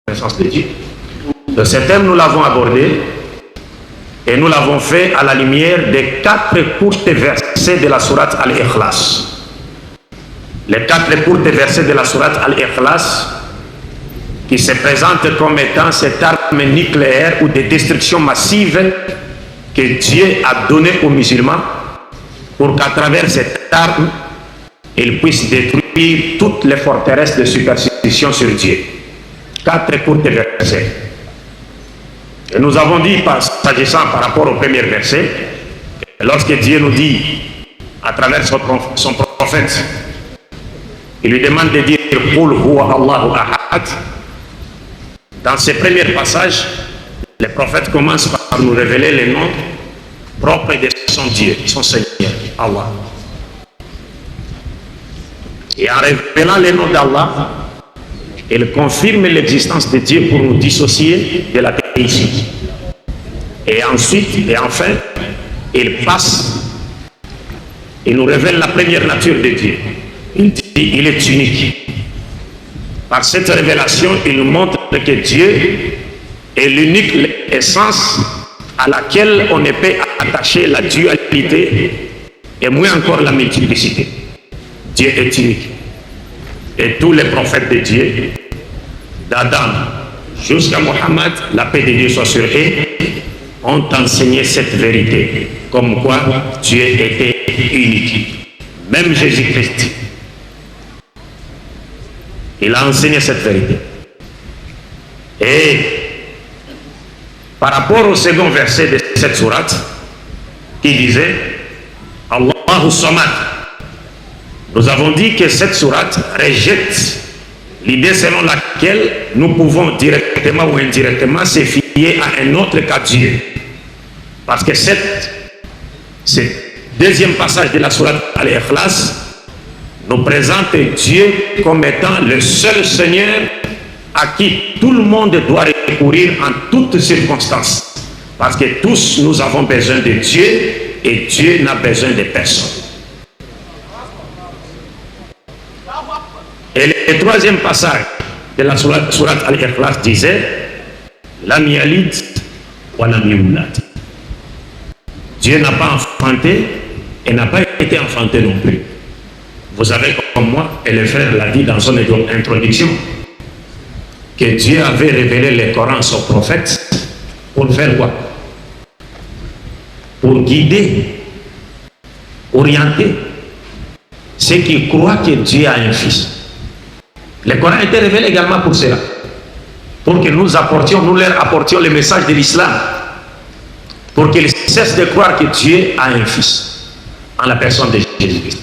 connaissance de Dieu. De ce thème, nous l'avons abordé et nous l'avons fait à la lumière des 4 courtes versets de la sourate Al-Ikhlas. Les 4 courtes versets de la sourate Al-Ikhlas qui se présentent comme étant cette arme nucléaire ou de destruction massive que Dieu a donnée aux musulmans pour qu'à travers cette arme, ils puissent détruire toutes les forteresses de superstition sur Dieu. 4 courtes versets. Et nous avons dit, s'agissant par rapport au premier verset, lorsque Dieu nous dit, à travers son prophète, il lui demande de dire Qul huwa Allahu ahad. Dans ce premier passage, le prophète commence par nous révéler les noms propres de son Dieu, son Seigneur, Allah. Et en révélant les noms d'Allah, il confirme l'existence de Dieu pour nous dissocier de la théisme. Et ensuite, et enfin, il passe et nous révèle la première nature de Dieu. Il dit, il est unique. Par cette révélation, il nous montre que Dieu est l'unique essence à laquelle on ne peut attacher la dualité et moins encore la multiplicité. Dieu est unique. Et tous les prophètes de Dieu, d'Adam jusqu'à Mohammed, la paix de Dieu soit sur eux, ont enseigné cette vérité, comme quoi Dieu était unique. Même Jésus-Christ, il a enseigné cette vérité. Et par rapport au second verset de cette sourate, qui disait Allahu Samad, nous avons dit que cette sourate rejette l'idée selon laquelle nous pouvons directement ou indirectement se fier à un autre qu'à Dieu. Parce que ce deuxième passage de la sourate Al-Ikhlas nous présente Dieu comme étant le seul Seigneur à qui tout le monde doit recourir en toutes circonstances. Parce que tous nous avons besoin de Dieu et Dieu n'a besoin de personne. Et le troisième passage de la sourate Al-Ikhlas disait Lam yalid wa lam yulad. Dieu n'a pas enfanté et n'a pas été enfanté non plus. Vous savez comme moi, et le frère l'a dit dans son introduction, que Dieu avait révélé le Coran à son prophète pour faire quoi? Pour guider, orienter ceux qui croient que Dieu a un fils. Le Coran a été révélé également pour cela, pour que nous leur apportions le message de l'islam, pour qu'ils cessent de croire que Dieu a un fils en la personne de Jésus-Christ.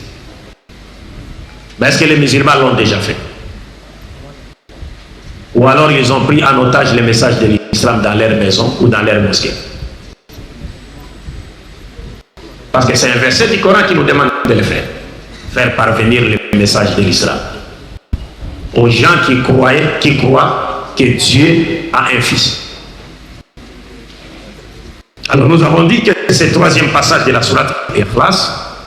Mais est-ce que les musulmans l'ont déjà fait? Ou alors ils ont pris en otage le message de l'islam dans leur maison ou dans leur mosquée? Parce que c'est un verset du Coran qui nous demande de le faire. Faire parvenir le message de l'islam aux gens qui croient que Dieu a un fils. Alors nous avons dit que ce troisième passage de la sourate Al-Ikhlas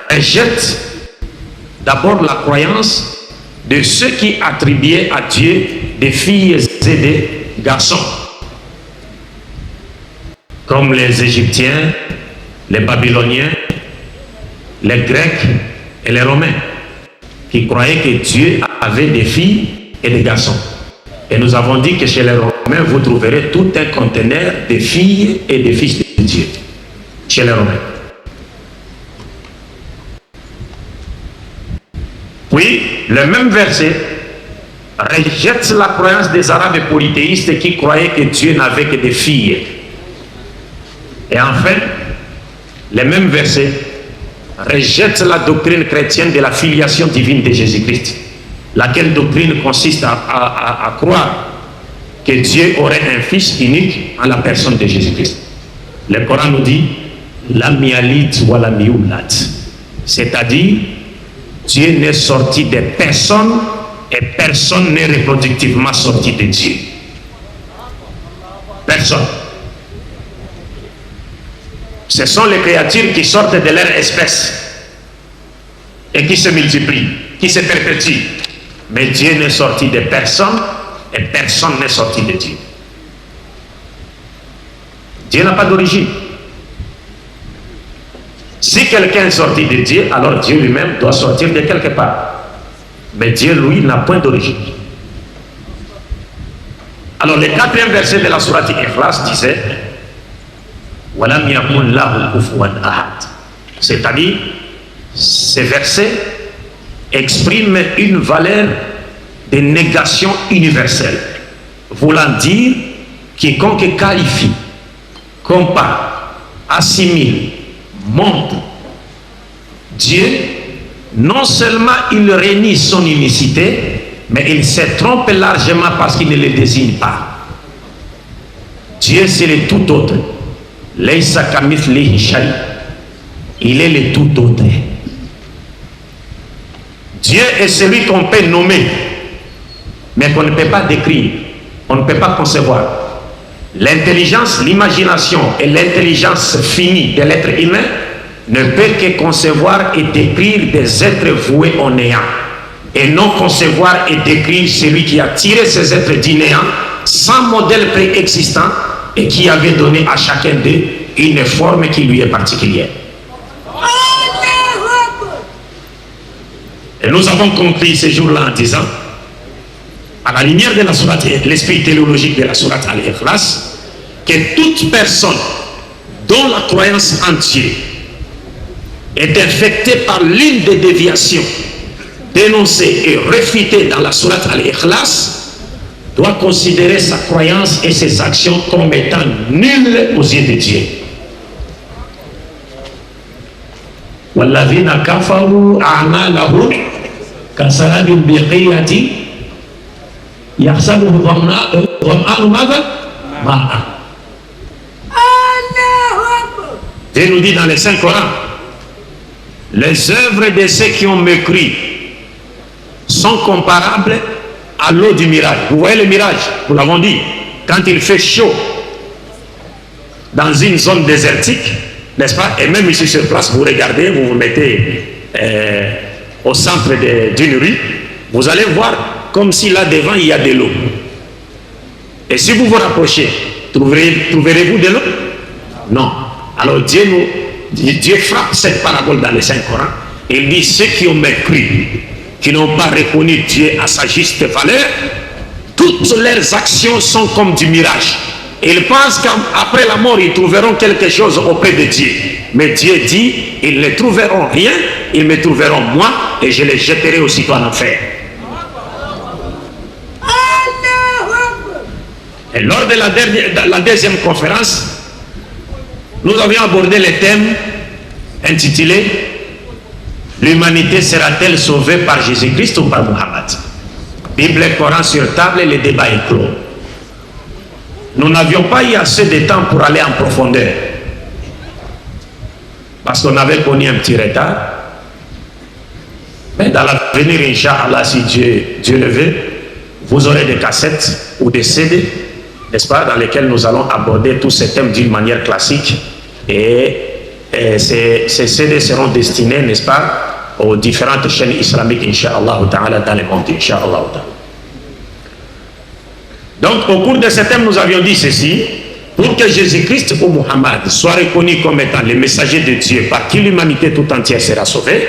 rejette d'abord la croyance de ceux qui attribuaient à Dieu des filles et des garçons, comme les Égyptiens, les Babyloniens, les Grecs et les Romains, qui croyaient que Dieu avait des filles et des garçons. Et nous avons dit que chez les Romains, vous trouverez tout un conteneur de filles et de fils de Dieu. Chez les Romains. Puis, le même verset rejette la croyance des Arabes polythéistes qui croyaient que Dieu n'avait que des filles. Et enfin, le même verset rejette la doctrine chrétienne de la filiation divine de Jésus-Christ, laquelle doctrine consiste à croire que Dieu aurait un fils unique en la personne de Jésus-Christ. Le Coran nous dit Lam yalid wa lam yulad, c'est-à-dire Dieu n'est sorti de personne et personne n'est reproductivement sorti de Dieu. Personne. Ce sont les créatures qui sortent de leur espèce et qui se multiplient, qui se perpétuent. Mais Dieu n'est sorti de personne et personne n'est sorti de Dieu. Dieu n'a pas d'origine. Si quelqu'un est sorti de Dieu, alors Dieu lui-même doit sortir de quelque part. Mais Dieu, lui, n'a point d'origine. Alors le 4e verset de la sourate Ikhlas disait Walam yakun lahu kufuwan ahad. C'est-à-dire, ces versets expriment une valeur de négation universelle, voulant dire quiconque qualifie, compare, assimile, montre Dieu, non seulement il renie son unicité, mais il se trompe largement parce qu'il ne le désigne pas. Dieu, c'est le tout autre. Laysa kamithlihi shay. Il est le tout autre. Dieu est celui qu'on peut nommer, mais qu'on ne peut pas décrire, on ne peut pas concevoir. L'intelligence, l'imagination et l'intelligence finie de l'être humain ne peut que concevoir et décrire des êtres voués au néant, et non concevoir et décrire celui qui a tiré ces êtres du néant sans modèle préexistant et qui avait donné à chacun d'eux une forme qui lui est particulière. Et nous avons conclu ce jour-là en disant, à la lumière de la sourate, l'esprit théologique de la sourate Al-Ikhlas, que toute personne dont la croyance en Dieu est infectée par l'une des déviations dénoncées et réfutées dans la sourate Al-Ikhlas doit considérer sa croyance et ses actions comme étant nulles aux yeux de Dieu. وَالَّذِينَ كَفَرُوا أَعْمَالَهُمْ كَسَرَابٍ بِقِيعَةٍ يَحْسَبُهُ الظَّمْآنُ مَاذَا؟ مَاءً. Dieu nous dit dans les Saint-Coran, les œuvres de ceux qui ont mécru sont comparables à l'eau du mirage. Vous voyez le mirage, nous l'avons dit, quand il fait chaud dans une zone désertique, n'est-ce pas? Et même ici sur place, vous regardez, vous vous mettez au centre d'une rue, vous allez voir comme si là devant il y a de l'eau. Et si vous vous rapprochez, trouverez-vous de l'eau? Non. Alors Dieu frappe cette parabole dans le Saint-Coran. Il dit ceux qui ont mécru, qui n'ont pas reconnu Dieu à sa juste valeur, toutes leurs actions sont comme du mirage. Ils pensent qu'après la mort, ils trouveront quelque chose auprès de Dieu. Mais Dieu dit, ils ne trouveront rien, ils me trouveront moi, et je les jetterai aussitôt en enfer. Et lors de la deuxième conférence, nous avions abordé le thème intitulé « L'humanité sera-t-elle sauvée par Jésus-Christ ou par Muhammad ?» Bible et Coran sur table, le débat est clos. Nous n'avions pas eu assez de temps pour aller en profondeur, parce qu'on avait connu un petit retard. Mais dans l'avenir, Inch'Allah, si Dieu le veut, vous aurez des cassettes ou des CD, n'est-ce pas, dans lesquels nous allons aborder tous ces thèmes d'une manière classique. Et ces CD seront destinés, n'est-ce pas, aux différentes chaînes islamiques, Inch'Allah, dans le monde, Inch'Allah. Donc, au cours de ce thème, nous avions dit ceci: pour que Jésus-Christ ou Muhammad soit reconnu comme étant le messager de Dieu par qui l'humanité tout entière sera sauvée,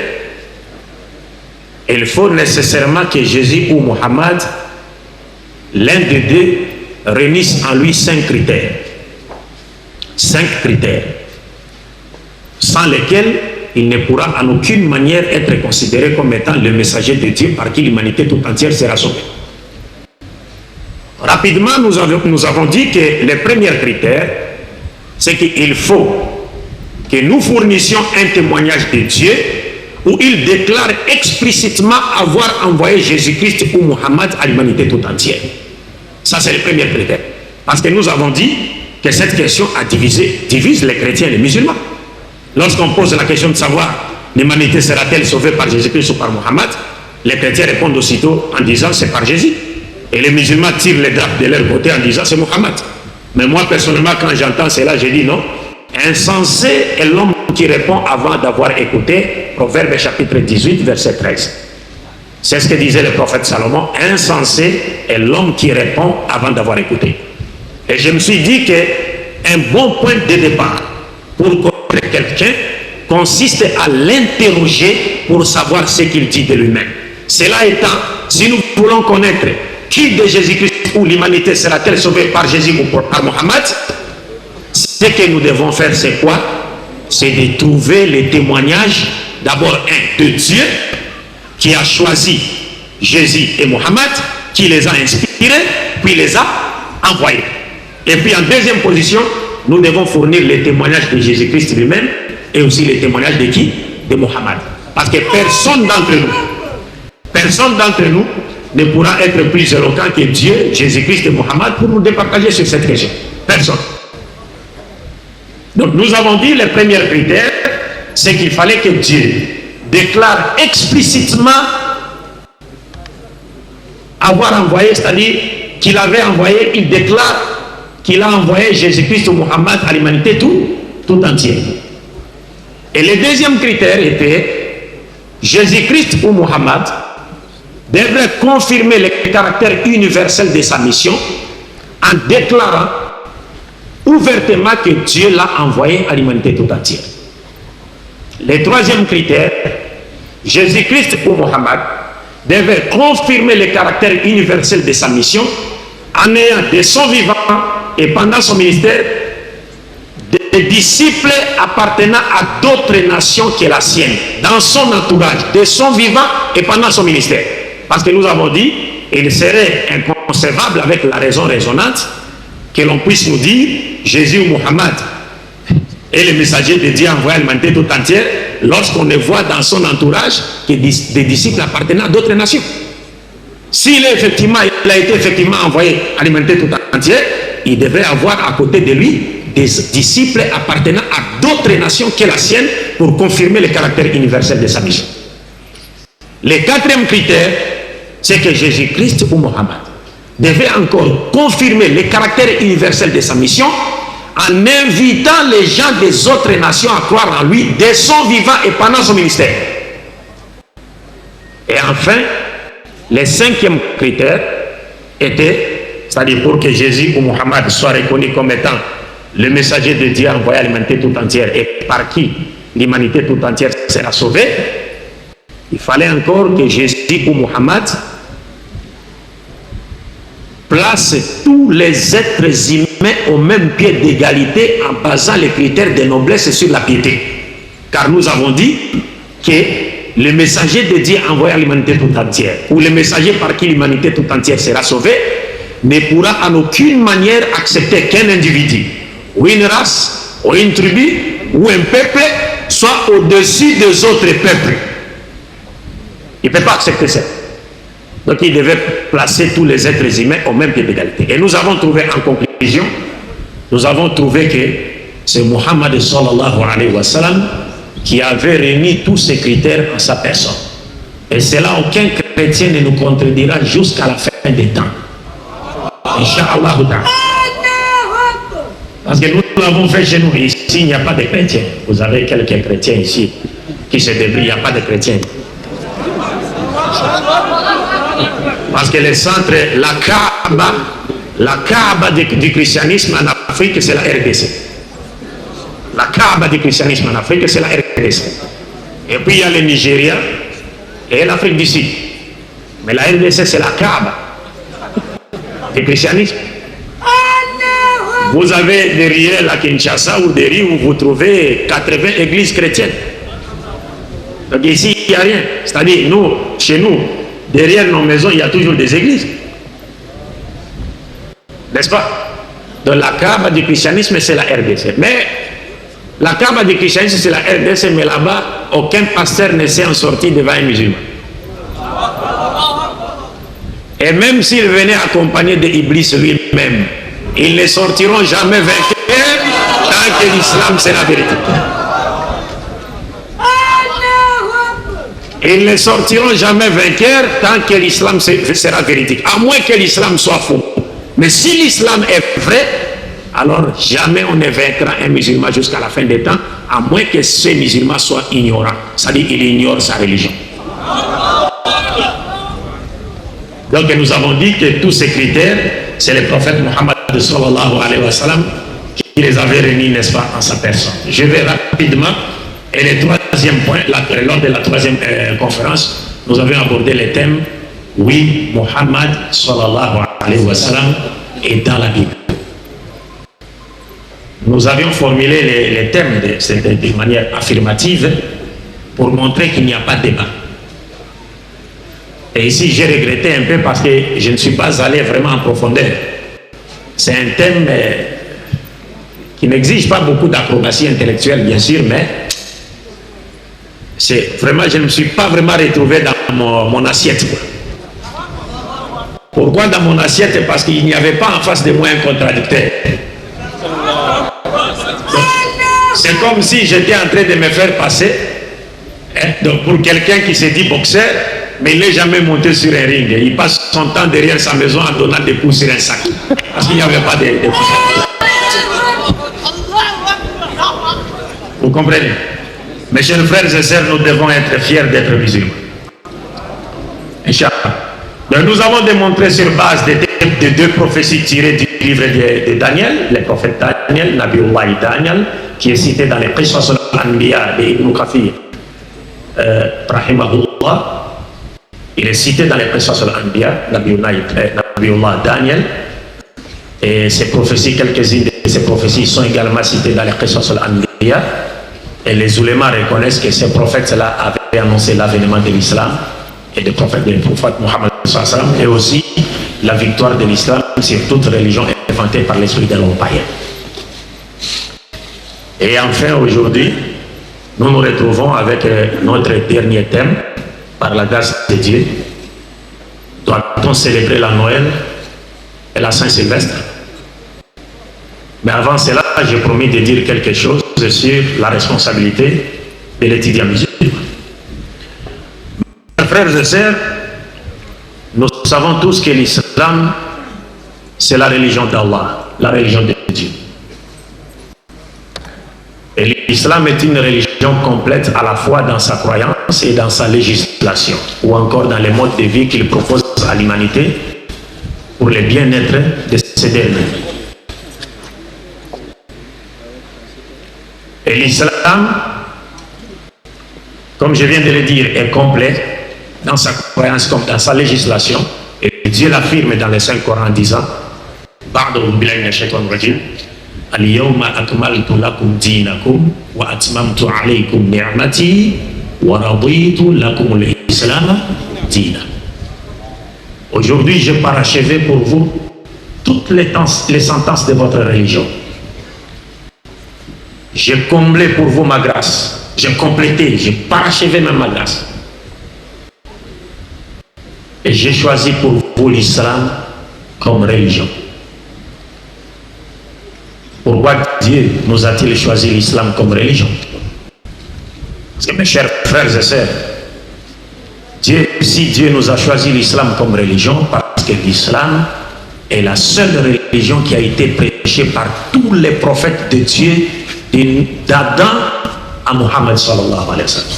il faut nécessairement que Jésus ou Muhammad, l'un des deux, réunisse en lui 5 critères. 5 critères, sans lesquels il ne pourra en aucune manière être considéré comme étant le messager de Dieu par qui l'humanité tout entière sera sauvée. Rapidement, nous avons dit que le premier critère, c'est qu'il faut que nous fournissions un témoignage de Dieu où il déclare explicitement avoir envoyé Jésus-Christ ou Muhammad à l'humanité tout entière. Ça, c'est le premier critère. Parce que nous avons dit que cette question divise les chrétiens et les musulmans. Lorsqu'on pose la question de savoir l'humanité sera-t-elle sauvée par Jésus-Christ ou par Muhammad, les chrétiens répondent aussitôt en disant c'est par Jésus. Et les musulmans tirent les drapes de leur côté en disant c'est Muhammad. Mais moi personnellement, quand j'entends cela, je dis non. Insensé est l'homme qui répond avant d'avoir écouté Proverbe chapitre 18 verset 13. C'est ce que disait le prophète Salomon, insensé est l'homme qui répond avant d'avoir écouté. Et je me suis dit qu'un bon point de départ pour connaître quelqu'un consiste à l'interroger pour savoir ce qu'il dit de lui-même. Cela étant, si nous voulons connaître qui de Jésus-Christ ou l'humanité sera-t-elle sauvée par Jésus ou par Mohammed, ce que nous devons faire, c'est quoi? C'est de trouver les témoignages, d'abord un de Dieu, qui a choisi Jésus et Mohammed, qui les a inspirés, puis les a envoyés. Et puis en deuxième position, nous devons fournir les témoignages de Jésus-Christ lui-même et aussi les témoignages de qui? De Mohammed. Parce que personne d'entre nous ne pourra être plus éloquent que Dieu, Jésus-Christ et Mohammed pour nous départager sur cette question. Personne. Donc nous avons dit le premier critère, c'est qu'il fallait que Dieu déclare explicitement avoir envoyé, c'est-à-dire qu'il avait envoyé, il déclare qu'il a envoyé Jésus-Christ ou Mohammed à l'humanité tout entière. Et le deuxième critère était Jésus-Christ ou Mohammed devrait confirmer le caractère universel de sa mission en déclarant ouvertement que Dieu l'a envoyé à l'humanité tout entière. Le troisième critère, Jésus-Christ ou Mohammed devait confirmer le caractère universel de sa mission en ayant de son vivant et pendant son ministère des disciples appartenant à d'autres nations que la sienne, dans son entourage, de son vivant et pendant son ministère. Parce que nous avons dit, il serait inconcevable avec la raison raisonnante que l'on puisse nous dire Jésus ou Mohammed est le messager de Dieu envoyé à l'humanité tout entière lorsqu'on le voit dans son entourage que des disciples appartenant à d'autres nations. S'il a été effectivement envoyé à l'humanité tout entière, il devrait avoir à côté de lui des disciples appartenant à d'autres nations que la sienne pour confirmer le caractère universel de sa mission. Le quatrième critère, c'est que Jésus-Christ ou Mohammed devait encore confirmer le caractère universel de sa mission en invitant les gens des autres nations à croire en lui dès son vivant et pendant son ministère. Et enfin, le cinquième critère était, c'est-à-dire pour que Jésus ou Mohammed soit reconnu comme étant le messager de Dieu envoyé à l'humanité tout entière et par qui l'humanité tout entière sera sauvée, il fallait encore que Jésus ou Mohammed place tous les êtres humains au même pied d'égalité en basant les critères de noblesse sur la piété. Car nous avons dit que le messager de Dieu envoyé à l'humanité tout entière, ou le messager par qui l'humanité tout entière sera sauvée, ne pourra en aucune manière accepter qu'un individu, ou une race, ou une tribu, ou un peuple soit au-dessus des autres peuples. Il ne peut pas accepter ça. Donc il devait placer tous les êtres humains au même pied d'égalité. Et nous avons trouvé en conclusion, nous avons trouvé que c'est Muhammad sallallahu alayhi wa sallam qui avait réuni tous ces critères en sa personne. Et cela, aucun chrétien ne nous contredira jusqu'à la fin des temps. Inch'Allah. Parce que nous l'avons fait chez nous. Ici, il n'y a pas de chrétiens. Vous avez quelques chrétiens ici qui se débrouillent. Il n'y a pas de chrétiens. Parce que le centre, la Kaaba du christianisme en Afrique, c'est la RDC. La Kaaba du christianisme en Afrique, c'est la RDC. Et puis il y a le Nigeria et l'Afrique du Sud. Mais la RDC, c'est la Kaaba du christianisme. Vous avez derrière la Kinshasa ou derrière où vous trouvez 80 églises chrétiennes. Donc ici, il n'y a rien. C'est-à-dire, nous, chez nous, derrière nos maisons, il y a toujours des églises. N'est-ce pas? Donc la Kaaba du christianisme, c'est la RDC. Mais la Kaaba du christianisme, c'est la RDC, mais là-bas, aucun pasteur ne s'est en sorti devant un musulman. Et même s'il venait accompagné d'Iblis lui-même, ils ne sortiront jamais vainqueurs tant que l'islam c'est la vérité. Ils ne sortiront jamais vainqueurs tant que l'islam sera véridique, à moins que l'islam soit faux. Mais si l'islam est vrai, alors jamais on ne vaincra un musulman jusqu'à la fin des temps, à moins que ce musulman soit ignorant, c'est-à-dire qu'il ignore sa religion. Donc nous avons dit que tous ces critères, c'est le prophète Mohammed sallallahu alayhi wa sallam qui les avait réunis, n'est-ce pas, en sa personne. Je vais rapidement, et le troisième point, lors de la troisième conférence, nous avions abordé les thèmes, oui, Mohammed sallallahu alayhi wa sallam est dans la Bible. Nous avions formulé les thèmes de manière affirmative pour montrer qu'il n'y a pas de débat. Et ici, j'ai regretté un peu parce que je ne suis pas allé vraiment en profondeur. C'est un thème qui n'exige pas beaucoup d'acrobatie intellectuelle, bien sûr, mais c'est vraiment, je ne me suis pas vraiment retrouvé dans mon assiette. Pourquoi dans mon assiette? Parce qu'il n'y avait pas en face de moi un contradicteur. C'est comme si j'étais en train de me faire passer donc pour quelqu'un qui se dit boxeur, mais il n'est jamais monté sur un ring. Il passe son temps derrière sa maison en donnant des coups sur un sac. Parce qu'il n'y avait pas de Vous comprenez? Mes chers frères et sœurs, nous devons être fiers d'être musulmans. Inch'Allah. Donc nous avons démontré sur base de deux prophéties tirées du livre de Daniel, le prophète Daniel, Nabiullah Daniel, qui est cité dans les Qisas al-Anbiya de Ibn Kathir, rahimahullah. Il est cité dans les Qisas al-Anbiya, Nabiullah Daniel, et ces prophéties, quelques-unes de ces prophéties sont également citées dans les Qisas al-Anbiya, et les ulémas reconnaissent que ces prophètes-là avaient annoncé l'avènement de l'islam et du prophète Mohammed et aussi la victoire de l'islam sur toute religion inventée par l'esprit de l'homme païen. Et enfin, aujourd'hui, nous nous retrouvons avec notre dernier thème, par la grâce de Dieu. Doit-on célébrer la Noël et la Saint-Sylvestre? Mais avant cela, j'ai promis de dire quelque chose sur la responsabilité de l'étudiant musulman. Mes frères et sœurs, nous savons tous que l'islam, c'est la religion d'Allah, la religion de Dieu. Et l'islam est une religion complète à la fois dans sa croyance et dans sa législation, ou encore dans les modes de vie qu'il propose à l'humanité pour le bien-être de ces derniers. Et l'islam, comme je viens de le dire, est complet dans sa croyance comme dans sa législation. Et Dieu l'affirme dans le Saint-Coran en disant Al-yawma akmaltu lakum dinakum wa atmamtu alaykum ni'mati wa raditu lakum al-islam dina. Aujourd'hui, je parachevé pour vous toutes les sentences de votre religion. J'ai comblé pour vous ma grâce. J'ai complété, j'ai parachevé même ma grâce. Et j'ai choisi pour vous l'islam comme religion. Pourquoi Dieu nous a-t-il choisi l'islam comme religion? Parce que mes chers frères et sœurs, si Dieu nous a choisi l'islam comme religion, parce que l'islam est la seule religion qui a été prêchée par tous les prophètes de Dieu, d'Adam à Mohammed sallallahu alayhi wa sallam.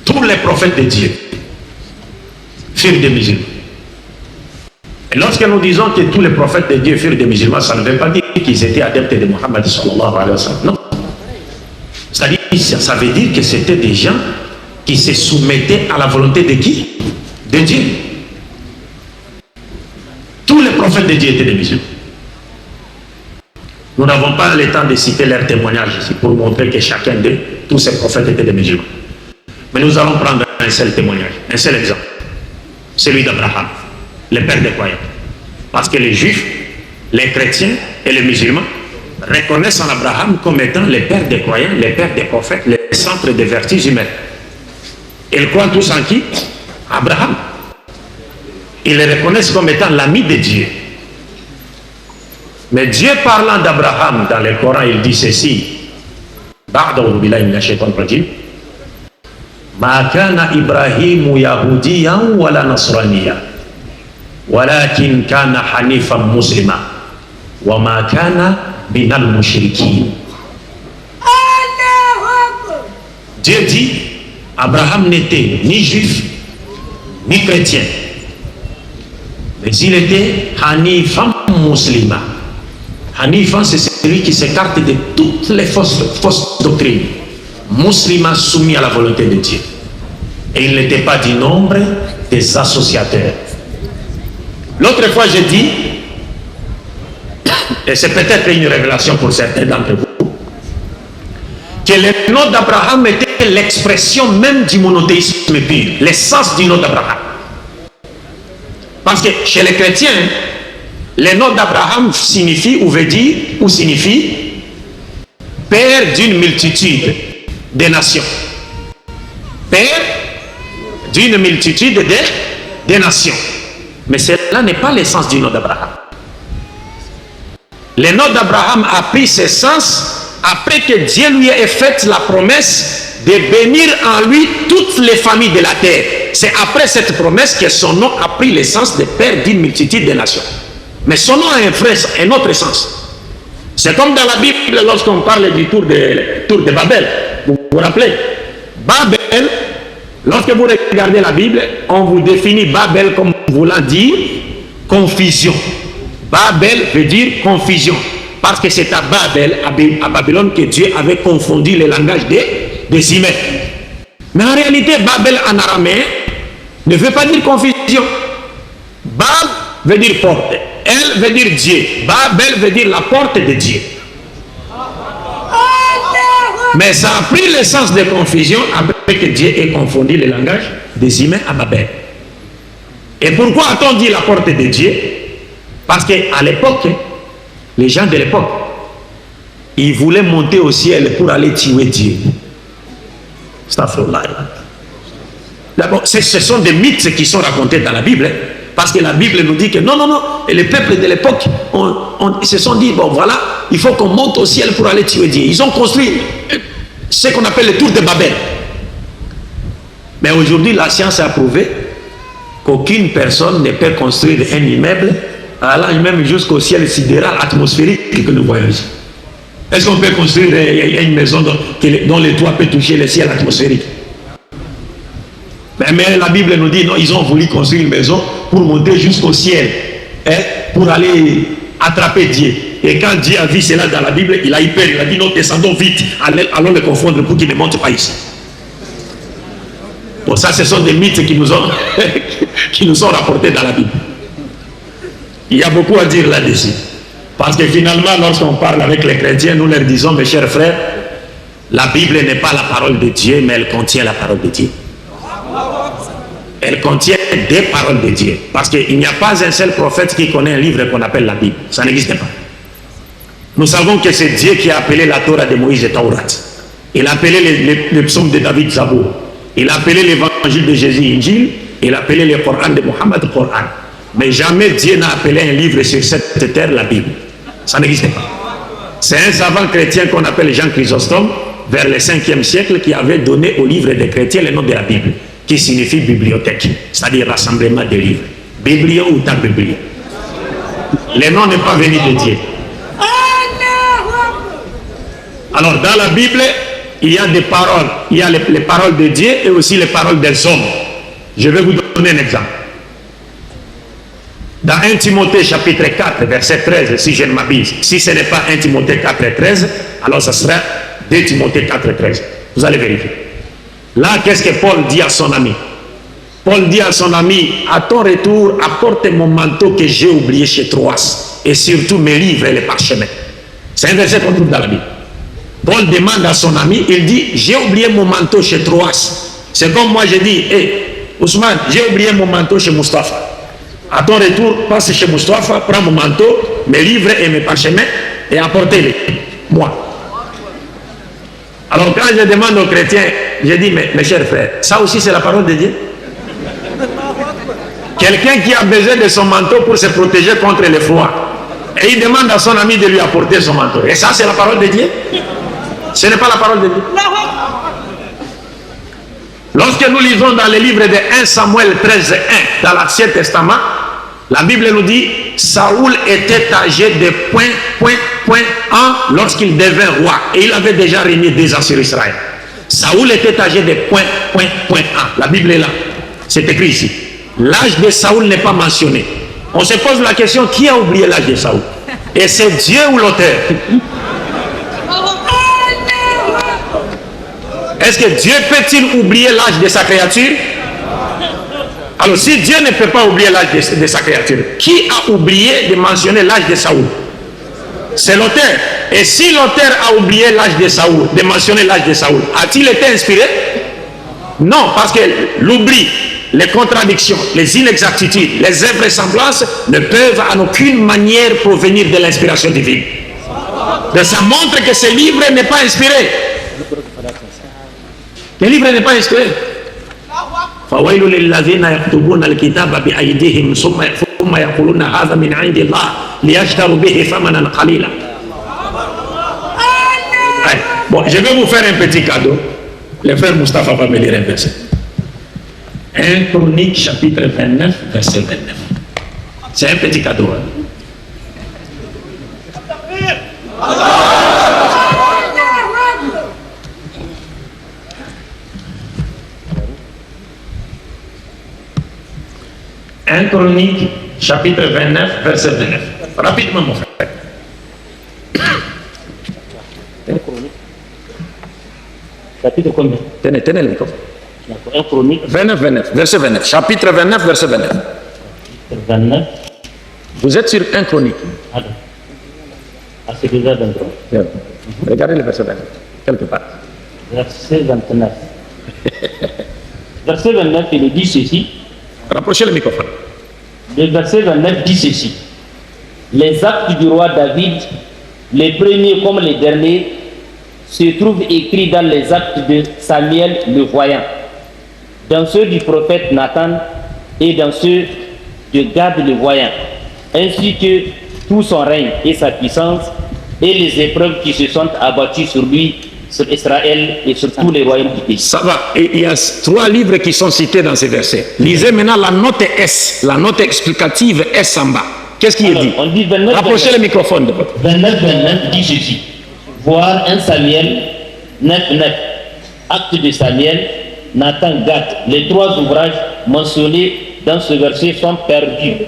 Tous les prophètes de Dieu furent des musulmans. Et lorsque nous disons que tous les prophètes de Dieu furent des musulmans, ça ne veut pas dire qu'ils étaient adeptes de Mohammed sallallahu alayhi wa sallam. Non. C'est-à-dire, ça veut dire que c'était des gens qui se soumettaient à la volonté de qui? De Dieu. Tous les prophètes de Dieu étaient des musulmans. Nous n'avons pas le temps de citer leurs témoignages ici pour montrer que chacun d'eux, tous ces prophètes étaient des musulmans. Mais nous allons prendre un seul témoignage, un seul exemple. Celui d'Abraham, le père des croyants. Parce que les juifs, les chrétiens et les musulmans reconnaissent en Abraham comme étant le père des croyants, le père des prophètes, le centre des vertus humaines. Ils croient tous en qui? Abraham. Ils le reconnaissent comme étant l'ami de Dieu. Mais Dieu parlant d'Abraham dans le Coran, il dit ceci. Ba'da'udhu billahi minash shaitanir rajim. Ma kana Ibrahimu yahudiyan wala nasraniyan, walakin kana hanifan muslima, wa ma kana minal mushrikin. Dieu dit, Abraham n'était ni juif, ni chrétien. Mais il était Hanifan musulman. Hanifan, c'est celui qui s'écarte de toutes les fausses doctrines. Musulman soumis à la volonté de Dieu. Et il n'était pas du nombre des associateurs. L'autre fois, j'ai dit, et c'est peut-être une révélation pour certains d'entre vous, que le nom d'Abraham était l'expression même du monothéisme pur, l'essence du nom d'Abraham. Parce que chez les chrétiens, le nom d'Abraham signifie ou veut dire ou signifie père d'une multitude de nations. Père d'une multitude de nations. Mais cela n'est pas l'essence du nom d'Abraham. Le nom d'Abraham a pris ses sens après que Dieu lui ait fait la promesse de bénir en lui toutes les familles de la terre. C'est après cette promesse que son nom a pris l'essence de père d'une multitude de nations. Mais son nom a un autre sens. C'est comme dans la Bible lorsqu'on parle du tour de Babel. Vous vous rappelez? Babel, lorsque vous regardez la Bible, on vous définit Babel comme voulant dire confusion. Babel veut dire confusion. Parce que c'est à Babel, à Babylone, que Dieu avait confondu le langage des humains. Mais en réalité, Babel en araméen ne veut pas dire confusion. Bab veut dire porte. Elle veut dire Dieu. Babel veut dire la porte de Dieu. Mais ça a pris le sens de confusion après que Dieu ait confondu le langage des humains à Babel. Et pourquoi a-t-on dit la porte de Dieu? Parce qu'à l'époque, les gens de l'époque, ils voulaient monter au ciel pour aller tuer Dieu. D'abord, ce sont des mythes qui sont racontés dans la Bible. Parce que la Bible nous dit que non, non, non. Et les peuples de l'époque se sont dit, bon voilà, il faut qu'on monte au ciel pour aller tuer Dieu. Ils ont construit ce qu'on appelle le tour de Babel. Mais aujourd'hui, la science a prouvé qu'aucune personne ne peut construire un immeuble allant même jusqu'au ciel sidéral atmosphérique que nous voyons ici. Est-ce qu'on peut construire une maison dont le toit peut toucher le ciel atmosphérique? Mais la Bible nous dit, non, ils ont voulu construire une maison pour monter jusqu'au ciel, pour aller attraper Dieu. Et quand Dieu a vu cela dans la Bible, il a eu peur, il a dit, non, descendons vite, allons le confondre pour qu'il ne monte pas ici. Bon, ça, ce sont des mythes qui nous sont rapportés dans la Bible. Il y a beaucoup à dire là-dessus. Parce que finalement, lorsqu'on parle avec les chrétiens, nous leur disons, mes chers frères, la Bible n'est pas la parole de Dieu, mais elle contient la parole de Dieu. Elle contient des paroles de Dieu. Parce qu'il n'y a pas un seul prophète qui connaît un livre qu'on appelle la Bible. Ça n'existe pas. Nous savons que c'est Dieu qui a appelé la Torah de Moïse et Taurat. Il a appelé les psaumes de David Zabour. Il a appelé l'évangile de Jésus Injil. Il a appelé le Coran de Mohammed Coran. Mais jamais Dieu n'a appelé un livre sur cette terre la Bible. Ça n'existe pas. C'est un savant chrétien qu'on appelle Jean Chrysostome, vers le 5e siècle, qui avait donné au livre des chrétiens le nom de la Bible, qui signifie bibliothèque, c'est-à-dire rassemblement de livres. Biblio ou ta Biblio. Le nom n'est pas venu de Dieu. Alors dans la Bible, il y a des paroles. Il y a les paroles de Dieu et aussi les paroles des hommes. Je vais vous donner un exemple. Dans 1 Timothée chapitre 4, verset 13, si je ne m'abuse, si ce n'est pas 1 Timothée 4, 13, alors ça sera 2 Timothée 4, 13. Vous allez vérifier. Là, qu'est-ce que Paul dit à son ami? Paul dit à son ami, à ton retour, apporte mon manteau que j'ai oublié chez Troas, et surtout mes livres et les parchemins. C'est un verset qu'on trouve dans la Bible. Paul demande à son ami, il dit, j'ai oublié mon manteau chez Troas. C'est comme moi, j'ai dit, hé, Ousmane, j'ai oublié mon manteau chez Mustapha. À ton retour, passe chez Mustapha, prends mon manteau, mes livres et mes parchemins, et apportez-les, moi. Alors quand je demande aux chrétiens, je dis, mais mes chers frères, ça aussi c'est la parole de Dieu. Quelqu'un qui a besoin de son manteau pour se protéger contre le froid, et il demande à son ami de lui apporter son manteau. Et ça c'est la parole de Dieu? Ce n'est pas la parole de Dieu. Lorsque nous lisons dans le livre de 1 Samuel 13, 1, dans l'Ancien Testament, la Bible nous dit, Saoul était âgé de point an lorsqu'il devint roi. Et il avait déjà régné 2 ans sur Israël. Saoul était âgé de point an. La Bible est là. C'est écrit ici. l'âge de Saoul n'est pas mentionné. On se pose la question, qui a oublié l'âge de Saoul? Et c'est Dieu ou l'auteur? Est-ce que Dieu peut-il oublier l'âge de sa créature? Alors si Dieu ne peut pas oublier l'âge de sa créature, qui a oublié de mentionner l'âge de Saoul? C'est l'auteur. Et si l'auteur a oublié l'âge de Saoul, de mentionner l'âge de Saoul, a-t-il été inspiré? Non, parce que l'oubli, les contradictions, les inexactitudes, les invraisemblances ne peuvent en aucune manière provenir de l'inspiration divine. Donc ça montre que ce livre n'est pas inspiré. Le livre n'est pas inspiré. فويل للذين يكتبون الكتاب بأيديهم ثم يقولون هذا من عند الله ليشتروا به ثمنا قليلا. Bon, je vais vous faire un petit cadeau. Le frère Mustapha va me lire un verset. 1 Chronique chapitre 29 verset 29. C'est un petit cadeau. Un Chronique chapitre 29 verset 29. Rapidement mon frère. 1 Chronique chapitre combien? Tenez le micro. 1 Chronique 29 verset 29. Chapitre 29 verset 29. 29. Vous êtes sur 1 Chronique. C'est déjà 23. Regardez le verset 29. Quelque part. Verset 29. Verset 29, il dit ceci. Rapprochez le microphone. Le verset 29 dit ceci. Les actes du roi David, les premiers comme les derniers, se trouvent écrits dans les actes de Samuel le voyant, dans ceux du prophète Nathan et dans ceux de Gad le voyant, ainsi que tout son règne et sa puissance et les épreuves qui se sont abattues sur lui, sur Israël et sur tous les royaumes du pays. Ça va. Et il y a 3 livres qui sont cités dans ces versets. Lisez maintenant la note S, la note explicative S en bas. Qu'est-ce qui est dit? On dit 29, Rapprochez le microphone de votre. 29 dit ceci. Voir 1 Samuel 9, acte de Samuel, Nathan, Gad. Les 3 ouvrages mentionnés dans ce verset sont perdus.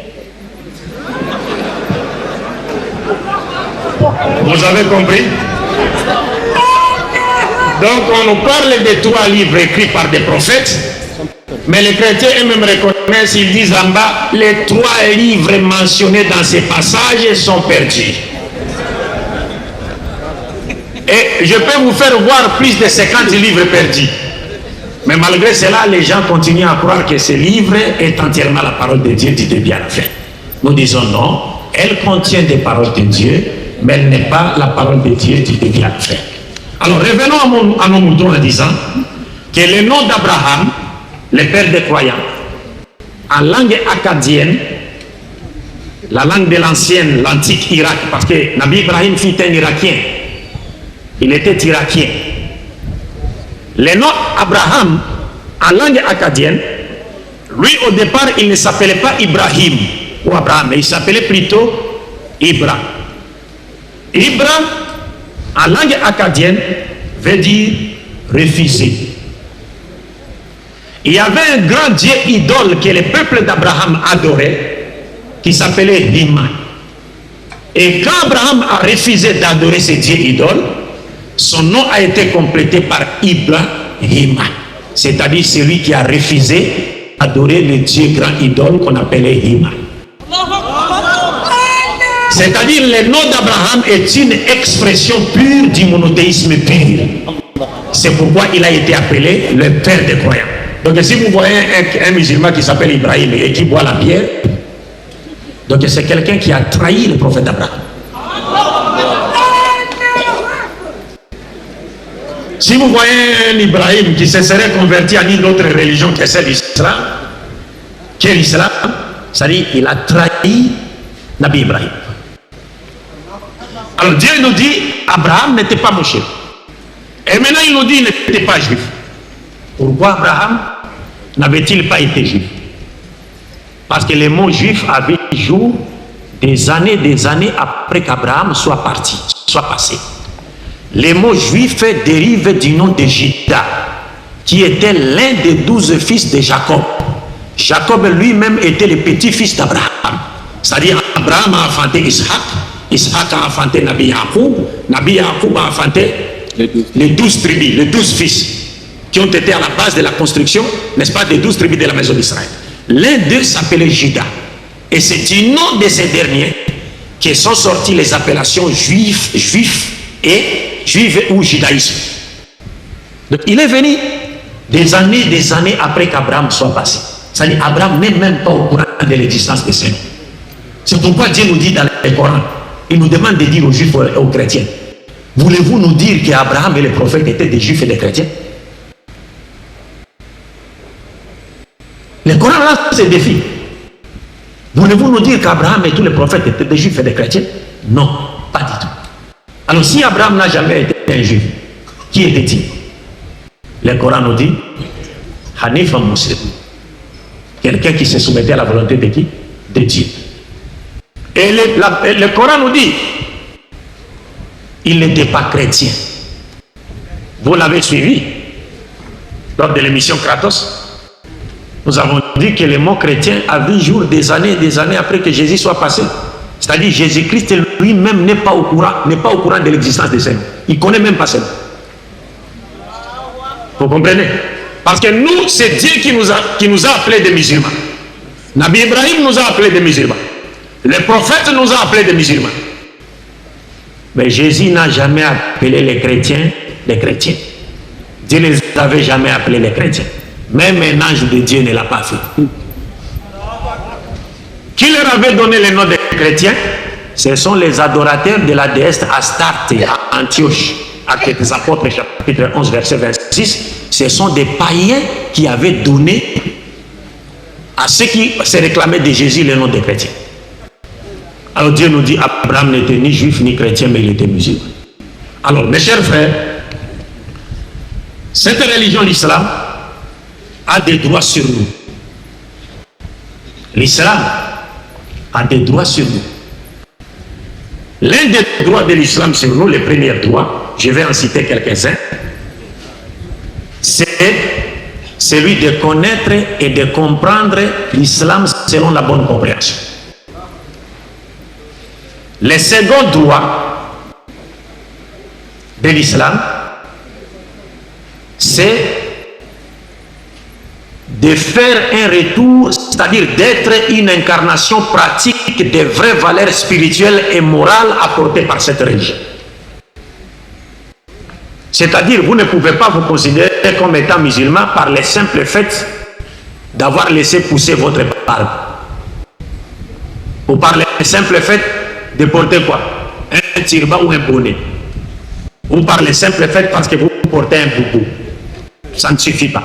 Vous avez compris? Donc on nous parle de 3 livres écrits par des prophètes, mais les chrétiens eux-mêmes reconnaissent, ils disent en bas, les 3 livres mentionnés dans ces passages sont perdus. Et je peux vous faire voir plus de 50 livres perdus. Mais malgré cela, les gens continuent à croire que ce livre est entièrement la parole de Dieu, dit de bien la fin. Nous disons non, elle contient des paroles de Dieu, mais elle n'est pas la parole de Dieu, dit de bien la fin. Alors revenons à nos moutons en disant que le nom d'Abraham, le père des croyants, en langue akkadienne, la langue de l'ancienne, l'antique Irak, parce que Nabi Ibrahim fut un Irakien, il était irakien. Le nom Abraham, en langue akkadienne, lui au départ il ne s'appelait pas Ibrahim ou Abraham, mais il s'appelait plutôt Ibra. Ibra, en langue akkadienne, veut dire refuser. Il y avait un grand dieu idole que le peuple d'Abraham adorait, qui s'appelait Hima. Et quand Abraham a refusé d'adorer ce dieu idole, son nom a été complété par Ibrahima, c'est-à-dire celui qui a refusé d'adorer le dieu grand idole qu'on appelait Hima. C'est-à-dire le nom d'Abraham est une expression pure du monothéisme pur. C'est pourquoi il a été appelé le père des croyants. Donc si vous voyez un musulman qui s'appelle Ibrahim et qui boit la bière, donc c'est quelqu'un qui a trahi le prophète Abraham. Si vous voyez un Ibrahim qui se serait converti à une autre religion que celle d'Islam, qu'est l'Islam, c'est-à-dire qu'il a trahi Nabi Ibrahim. Alors Dieu nous dit, Abraham n'était pas mouché. Et maintenant il nous dit, il n'était pas juif. Pourquoi Abraham n'avait-il pas été juif? Parce que le mot juif avait jour des années après qu'Abraham soit parti, soit passé. Le mot juif dérive du nom de Juda, qui était l'un des 12 fils de Jacob, Jacob lui-même était le petit-fils d'Abraham. C'est-à-dire, Abraham a enfanté Ishaq, Ishaq a enfanté Nabi Yacoub a enfanté les 12 tribus, les 12 fils, qui ont été à la base de la construction, n'est-ce pas, des 12 tribus de la maison d'Israël. L'un d'eux s'appelait Judas. Et c'est du nom de ces derniers que sont sorties les appellations juifs ou judaïsme. Donc il est venu des années après qu'Abraham soit passé. C'est-à-dire Abraham n'est même pas au courant de l'existence de ces noms. C'est pourquoi Dieu nous dit dans le Coran, il nous demande de dire aux juifs et aux chrétiens, voulez-vous nous dire qu'Abraham et les prophètes étaient des juifs et des chrétiens? Le Coran lance ce défi. Voulez-vous nous dire qu'Abraham et tous les prophètes étaient des juifs et des chrétiens? Non, pas du tout. Alors si Abraham n'a jamais été un juif, qui était-il? Le Coran nous dit Hanif al-Muslim, quelqu'un qui se soumettait à la volonté de qui? De Dieu. Et le Coran nous dit il n'était pas chrétien. Vous l'avez suivi lors de l'émission Kratos. Nous avons dit que le mot chrétien a vu jour des années après que Jésus soit passé. C'est-à-dire Jésus-Christ lui-même n'est pas au courant de l'existence de ces noms. Il ne connaît même pas ces noms. Vous comprenez? Parce que nous, c'est Dieu qui nous a appelés des musulmans. Nabi Ibrahim nous a appelés des musulmans. Les prophètes nous ont appelés des musulmans. Mais Jésus n'a jamais appelé les chrétiens des chrétiens. Dieu ne les avait jamais appelés les chrétiens. Même un ange de Dieu ne l'a pas fait. Qui leur avait donné le nom des chrétiens? Ce sont les adorateurs de la déesse Astarte à Antioche. Actes des Apôtres, chapitre 11, verset 26. Ce sont des païens qui avaient donné à ceux qui se réclamaient de Jésus le nom des chrétiens. Alors Dieu nous dit, Abraham n'était ni juif ni chrétien, mais il était musulman. Alors mes chers frères, cette religion, l'islam, a des droits sur nous. L'islam a des droits sur nous. L'un des droits de l'islam sur nous, les premiers droits, je vais en citer quelques-uns, c'est celui de connaître et de comprendre l'islam selon la bonne compréhension. Le second droit de l'islam, c'est de faire un retour, c'est-à-dire d'être une incarnation pratique des vraies valeurs spirituelles et morales apportées par cette religion. C'est-à-dire, vous ne pouvez pas vous considérer comme étant musulman par le simple fait d'avoir laissé pousser votre barbe. Ou par le simple fait de porter quoi? Un turban ou un bonnet. Ou par le simple fait parce que vous portez un boubou. Ça ne suffit pas.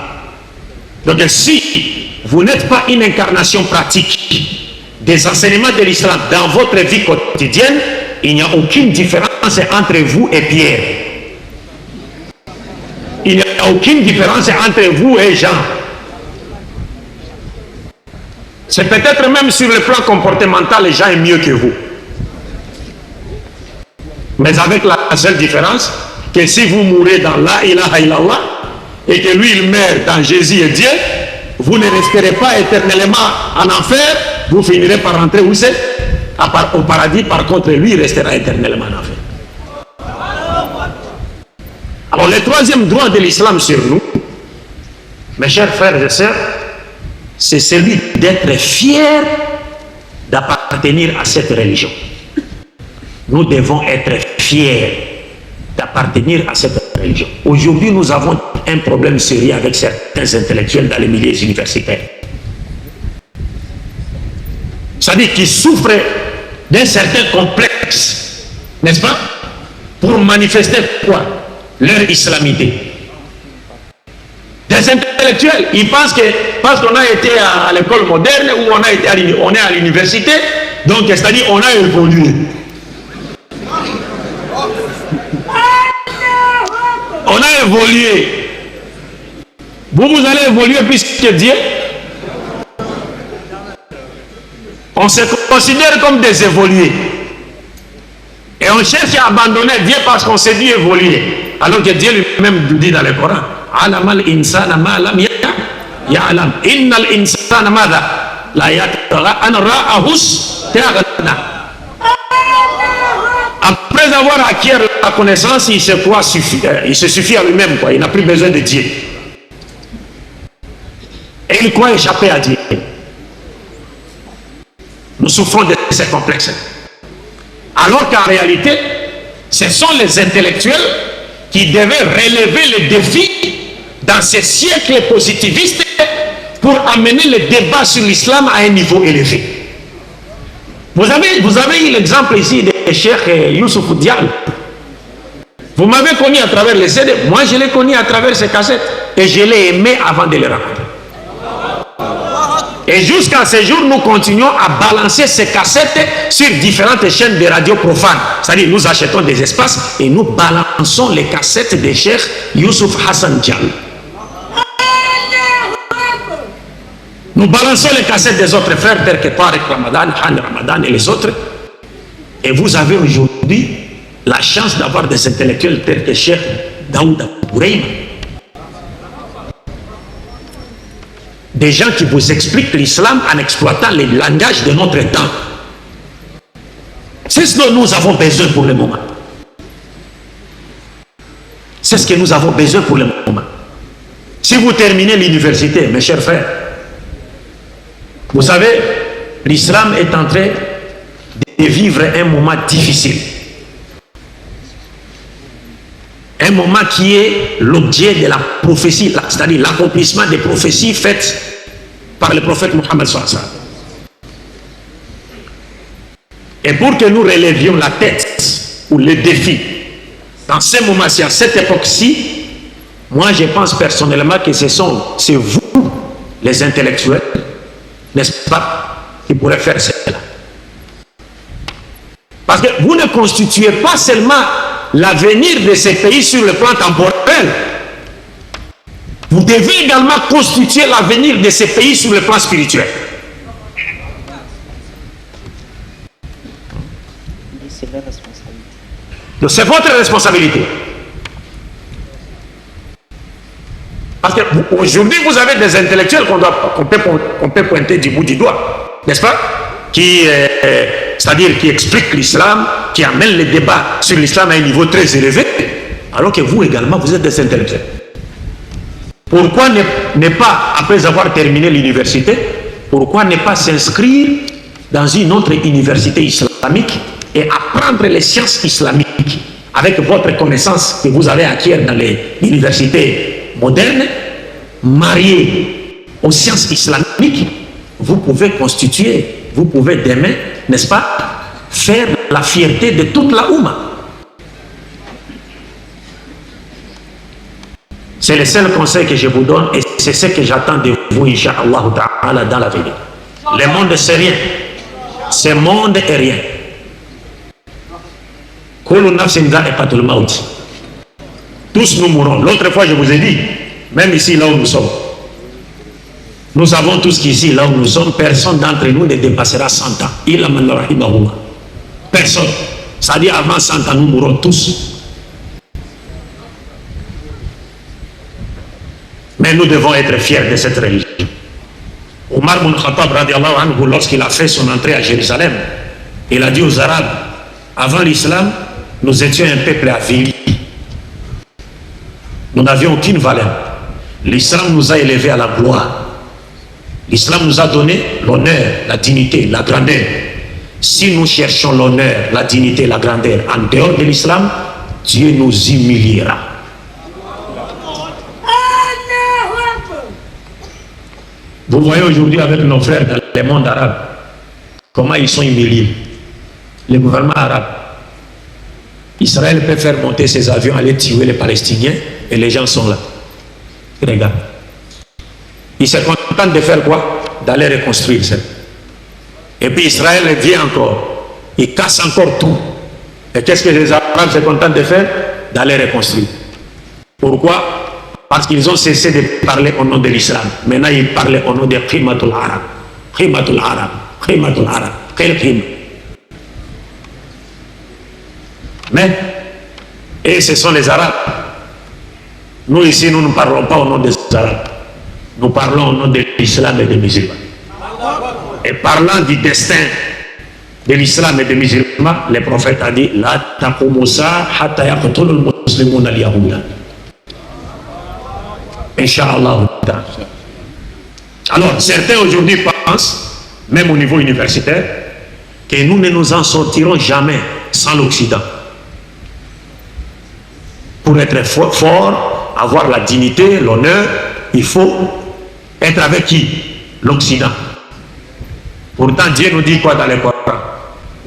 Donc si vous n'êtes pas une incarnation pratique des enseignements de l'islam dans votre vie quotidienne, il n'y a aucune différence entre vous et Pierre. Il n'y a aucune différence entre vous et Jean. C'est peut-être même sur le plan comportemental, Jean est mieux que vous. Mais avec la seule différence que si vous mourrez dans la ilaha illallah et que lui il meurt dans Jésus et Dieu, vous ne resterez pas éternellement en enfer, vous finirez par rentrer où c'est? Au paradis. Par contre, lui il restera éternellement en enfer. Alors le troisième droit de l'islam sur nous, mes chers frères et sœurs, c'est celui d'être fier d'appartenir à cette religion. Nous devons être fiers d'appartenir à cette religion. Aujourd'hui, nous avons un problème sérieux avec certains intellectuels dans les milieux universitaires. C'est-à-dire qu'ils souffrent d'un certain complexe, n'est-ce pas? Pour manifester quoi? Leur islamité. Des intellectuels, ils pensent que parce qu'on a été à l'école moderne ou on est à l'université, donc c'est-à-dire on a évolué. On a évolué. Vous allez évoluer puisque Dieu. On se considère comme des évolués. Et on cherche à abandonner Dieu parce qu'on s'est dit évoluer. Alors que Dieu lui-même nous dit dans le Coran, يعلم إن الإنسان ماذا لا يطغى أن رآه استغنى. Après avoir acquis la connaissance, il se suffit à lui-même, quoi. Il n'a plus besoin de Dieu. Et il croit échapper à Dieu. Nous souffrons de ces complexes. Alors qu'en réalité, ce sont les intellectuels qui devaient relever le défi dans ces siècles positivistes pour amener le débat sur l'islam à un niveau élevé. Vous avez eu l'exemple ici de Cheikh Youssouf Dial. Vous m'avez connu à travers les CD. Moi, je l'ai connu à travers ces cassettes. Et je l'ai aimé avant de les rencontrer. Et jusqu'à ce jour, nous continuons à balancer ces cassettes sur différentes chaînes de radio profanes. C'est-à-dire, nous achetons des espaces et nous balançons les cassettes de Cheikh Youssouf Hassan Dial. Nous balançons les cassettes des autres frères, tels que Tariq Ramadan, Han Ramadan et les autres. Et vous avez aujourd'hui la chance d'avoir des intellectuels tels que Cheikh Daouda Bouraïm. Des gens qui vous expliquent l'islam en exploitant les langages de notre temps. C'est ce dont nous avons besoin pour le moment. C'est ce que nous avons besoin pour le moment. Si vous terminez l'université, mes chers frères, vous savez, l'islam est en train de vivre un moment difficile. Un moment qui est l'objet de la prophétie, c'est-à-dire l'accomplissement des prophéties faites par le prophète Mohammed sallallahu alayhi wa sallam. Et pour que nous relevions la tête ou le défi dans ce moment-ci, à cette époque-ci, moi je pense personnellement que c'est vous, les intellectuels, n'est-ce pas, qui pourraient faire cela. Parce que vous ne constituez pas seulement l'avenir de ces pays sur le plan temporel. Vous devez également constituer l'avenir de ces pays sur le plan spirituel. Donc c'est votre responsabilité. Parce qu'aujourd'hui, vous avez des intellectuels qu'on peut pointer du bout du doigt, n'est-ce pas? C'est-à-dire qui expliquent l'islam, qui amènent le débat sur l'islam à un niveau très élevé, alors que vous également, vous êtes des intellectuels. Pourquoi ne pas, après avoir terminé l'université, pourquoi ne pas s'inscrire dans une autre université islamique et apprendre les sciences islamiques avec votre connaissance que vous avez acquise dans les universités modernes, mariées aux sciences islamiques, vous pouvez constituer, vous pouvez demain, n'est-ce pas, faire la fierté de toute la Oumma. C'est le seul conseil que je vous donne et c'est ce que j'attends de vous, Inch'Allah Ta'ala, dans l'avenir. Le monde, c'est rien. Ce monde est rien. Tous nous mourrons. L'autre fois, je vous ai dit, même ici, là où nous sommes, nous savons tous qu'ici, là où nous sommes, personne d'entre nous ne dépassera 100 ans. Personne. C'est-à-dire, avant 100 ans, nous mourrons tous. Mais nous devons être fiers de cette religion. Omar ibn Khattab, radiallahu anhu, lorsqu'il a fait son entrée à Jérusalem, il a dit aux Arabes, avant l'islam, nous étions un peuple avili. Nous n'avions aucune valeur. L'islam nous a élevés à la gloire. L'islam nous a donné l'honneur, la dignité, la grandeur. Si nous cherchons l'honneur, la dignité, la grandeur en dehors de l'islam, Dieu nous humiliera. Vous voyez aujourd'hui avec nos frères dans le monde arabe, comment ils sont humiliés. Le gouvernement arabe. Israël peut faire monter ses avions, aller tuer les Palestiniens, et les gens sont là. Regarde. Ils se contentent de faire quoi? D'aller reconstruire ça. Et puis Israël vient encore. Il casse encore tout. Et qu'est-ce que les Arabes se contentent de faire? D'aller reconstruire. Pourquoi? Parce qu'ils ont cessé de parler au nom de l'islam. Maintenant, ils parlent au nom de Khimatul Arab. Khimatul Arab. Khimatul Arab. Quel crime? Mais, et ce sont les Arabes. Nous ici, nous ne parlons pas au nom des Arabes. nous parlons au nom de l'islam et des musulmans. Et parlant du destin de l'islam et des musulmans, le prophète a dit la taqumusa hatta yaqtulul muslimuna al-yahuda. Inch'Allah. Alors, certains aujourd'hui pensent, même au niveau universitaire, que nous ne nous en sortirons jamais sans l'Occident. Pour être fort, avoir la dignité, l'honneur, il faut être avec qui? L'Occident. Pourtant, Dieu nous dit quoi dans le Coran?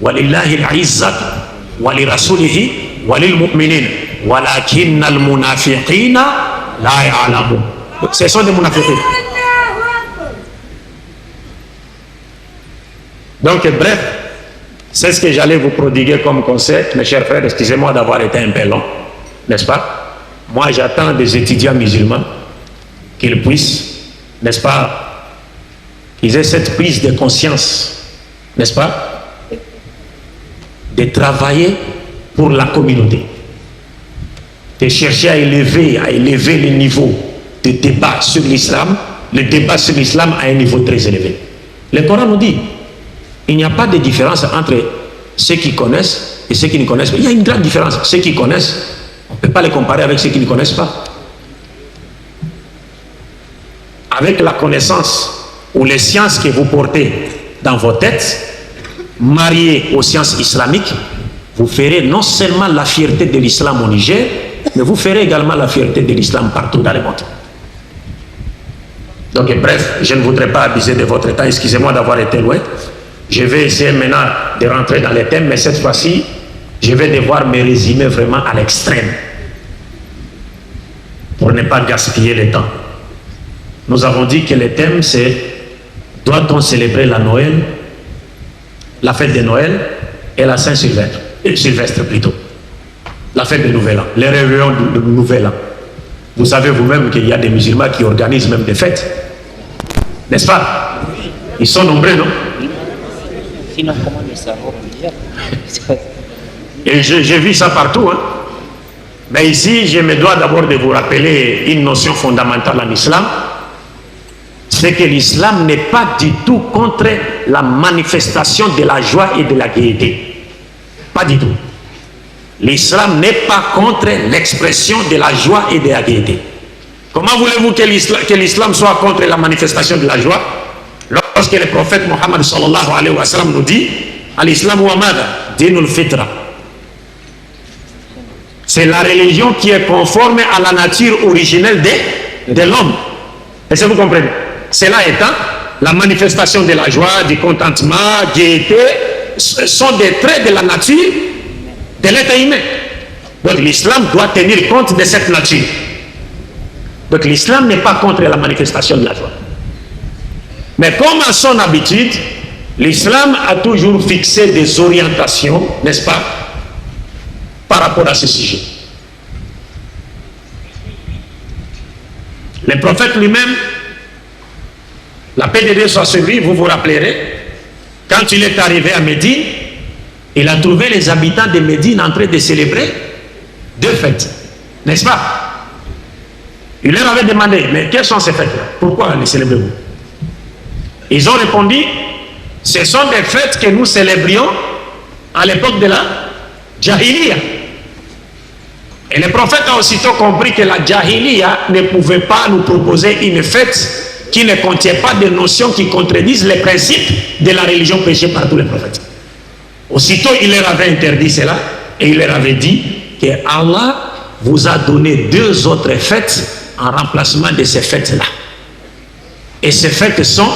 Walillahi al-izzat wa li rasulihi wa lil mu'minin walakinna al-munafiqina la ya'lamun. Ce sont des munafiqins. Donc, bref, c'est ce que j'allais vous prodiguer comme conseil. Mes chers frères, excusez-moi d'avoir été un peu long, n'est-ce pas? Moi, j'attends des étudiants musulmans qu'ils puissent, n'est-ce pas, qu'ils aient cette prise de conscience, n'est-ce pas, de travailler pour la communauté, de chercher à élever le niveau de débat sur l'islam, le débat sur l'islam à un niveau très élevé. Le Coran nous dit, il n'y a pas de différence entre ceux qui connaissent et ceux qui ne connaissent pas. Il y a une grande différence. Ceux qui connaissent, on ne peut pas les comparer avec ceux qui ne connaissent pas. Avec la connaissance ou les sciences que vous portez dans vos têtes, mariées aux sciences islamiques, vous ferez non seulement la fierté de l'islam au Niger, mais vous ferez également la fierté de l'islam partout dans le monde. Donc bref, je ne voudrais pas abuser de votre temps, excusez-moi d'avoir été loin. Je vais essayer maintenant de rentrer dans les thèmes, mais cette fois-ci, je vais devoir me résumer vraiment à l'extrême pour ne pas gaspiller le temps. Nous avons dit que le thème c'est doit-on célébrer la Noël, la fête de Noël et la Saint-Sylvestre, Sylvestre plutôt, la fête de Nouvel An, les réveillons de Nouvel An. Vous savez vous-même qu'il y a des musulmans qui organisent même des fêtes, n'est-ce pas? Ils sont nombreux, non? Sinon, comment le savoir? Et j'ai vu ça partout, hein? Mais ici, je me dois d'abord de vous rappeler une notion fondamentale en islam, c'est que l'islam n'est pas du tout contre la manifestation de la joie et de la gaieté. Pas du tout. L'islam n'est pas contre l'expression de la joie et de la gaieté. Comment voulez-vous que l'islam soit contre la manifestation de la joie? Lorsque le prophète Mohammed sallallahu alayhi wa sallam nous dit al-Islam wa mada dinul fitra, c'est la religion qui est conforme à la nature originelle de l'homme. Est-ce que vous comprenez? Cela étant, la manifestation de la joie, du contentement, gaieté sont des traits de la nature de l'être humain. Donc l'islam doit tenir compte de cette nature. Donc l'islam n'est pas contre la manifestation de la joie. Mais comme à son habitude, l'islam a toujours fixé des orientations, n'est-ce pas, par rapport à ce sujet. Le prophète lui-même, la paix de Dieu soit sur lui, vous vous rappellerez, quand il est arrivé à Médine, il a trouvé les habitants de Médine en train de célébrer deux fêtes, n'est-ce pas? Il leur avait demandé, mais quelles sont ces fêtes-là? Pourquoi les célébrez-vous? Ils ont répondu, ce sont des fêtes que nous célébrions à l'époque de la Jahiliya. Et le prophète a aussitôt compris que la Jahiliya ne pouvait pas nous proposer une fête qui ne contient pas de notions qui contredisent les principes de la religion prêchée par tous les prophètes. Aussitôt, il leur avait interdit cela et il leur avait dit que Allah vous a donné deux autres fêtes en remplacement de ces fêtes-là. Et ces fêtes sont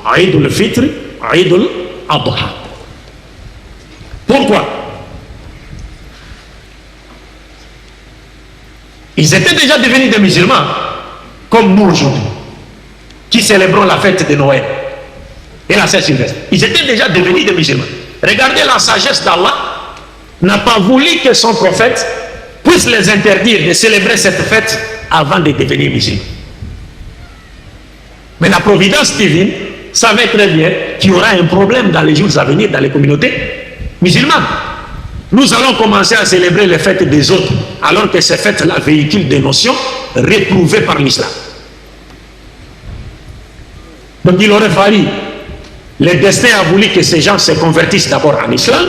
Aïd al-Fitr, Aïd al-Adha. Pourquoi? Ils étaient déjà devenus des musulmans, comme nous aujourd'hui, qui célébrons la fête de Noël et la Saint-Sylvestre. Ils étaient déjà devenus des musulmans. Regardez la sagesse d'Allah, n'a pas voulu que son prophète puisse les interdire de célébrer cette fête avant de devenir musulmans. Mais la providence divine savait très bien qu'il y aura un problème dans les jours à venir dans les communautés musulmanes. Nous allons commencer à célébrer les fêtes des autres, alors que ces fêtes-là véhiculent des notions réprouvées par l'islam. Donc il aurait fallu, le destin a voulu que ces gens se convertissent d'abord en islam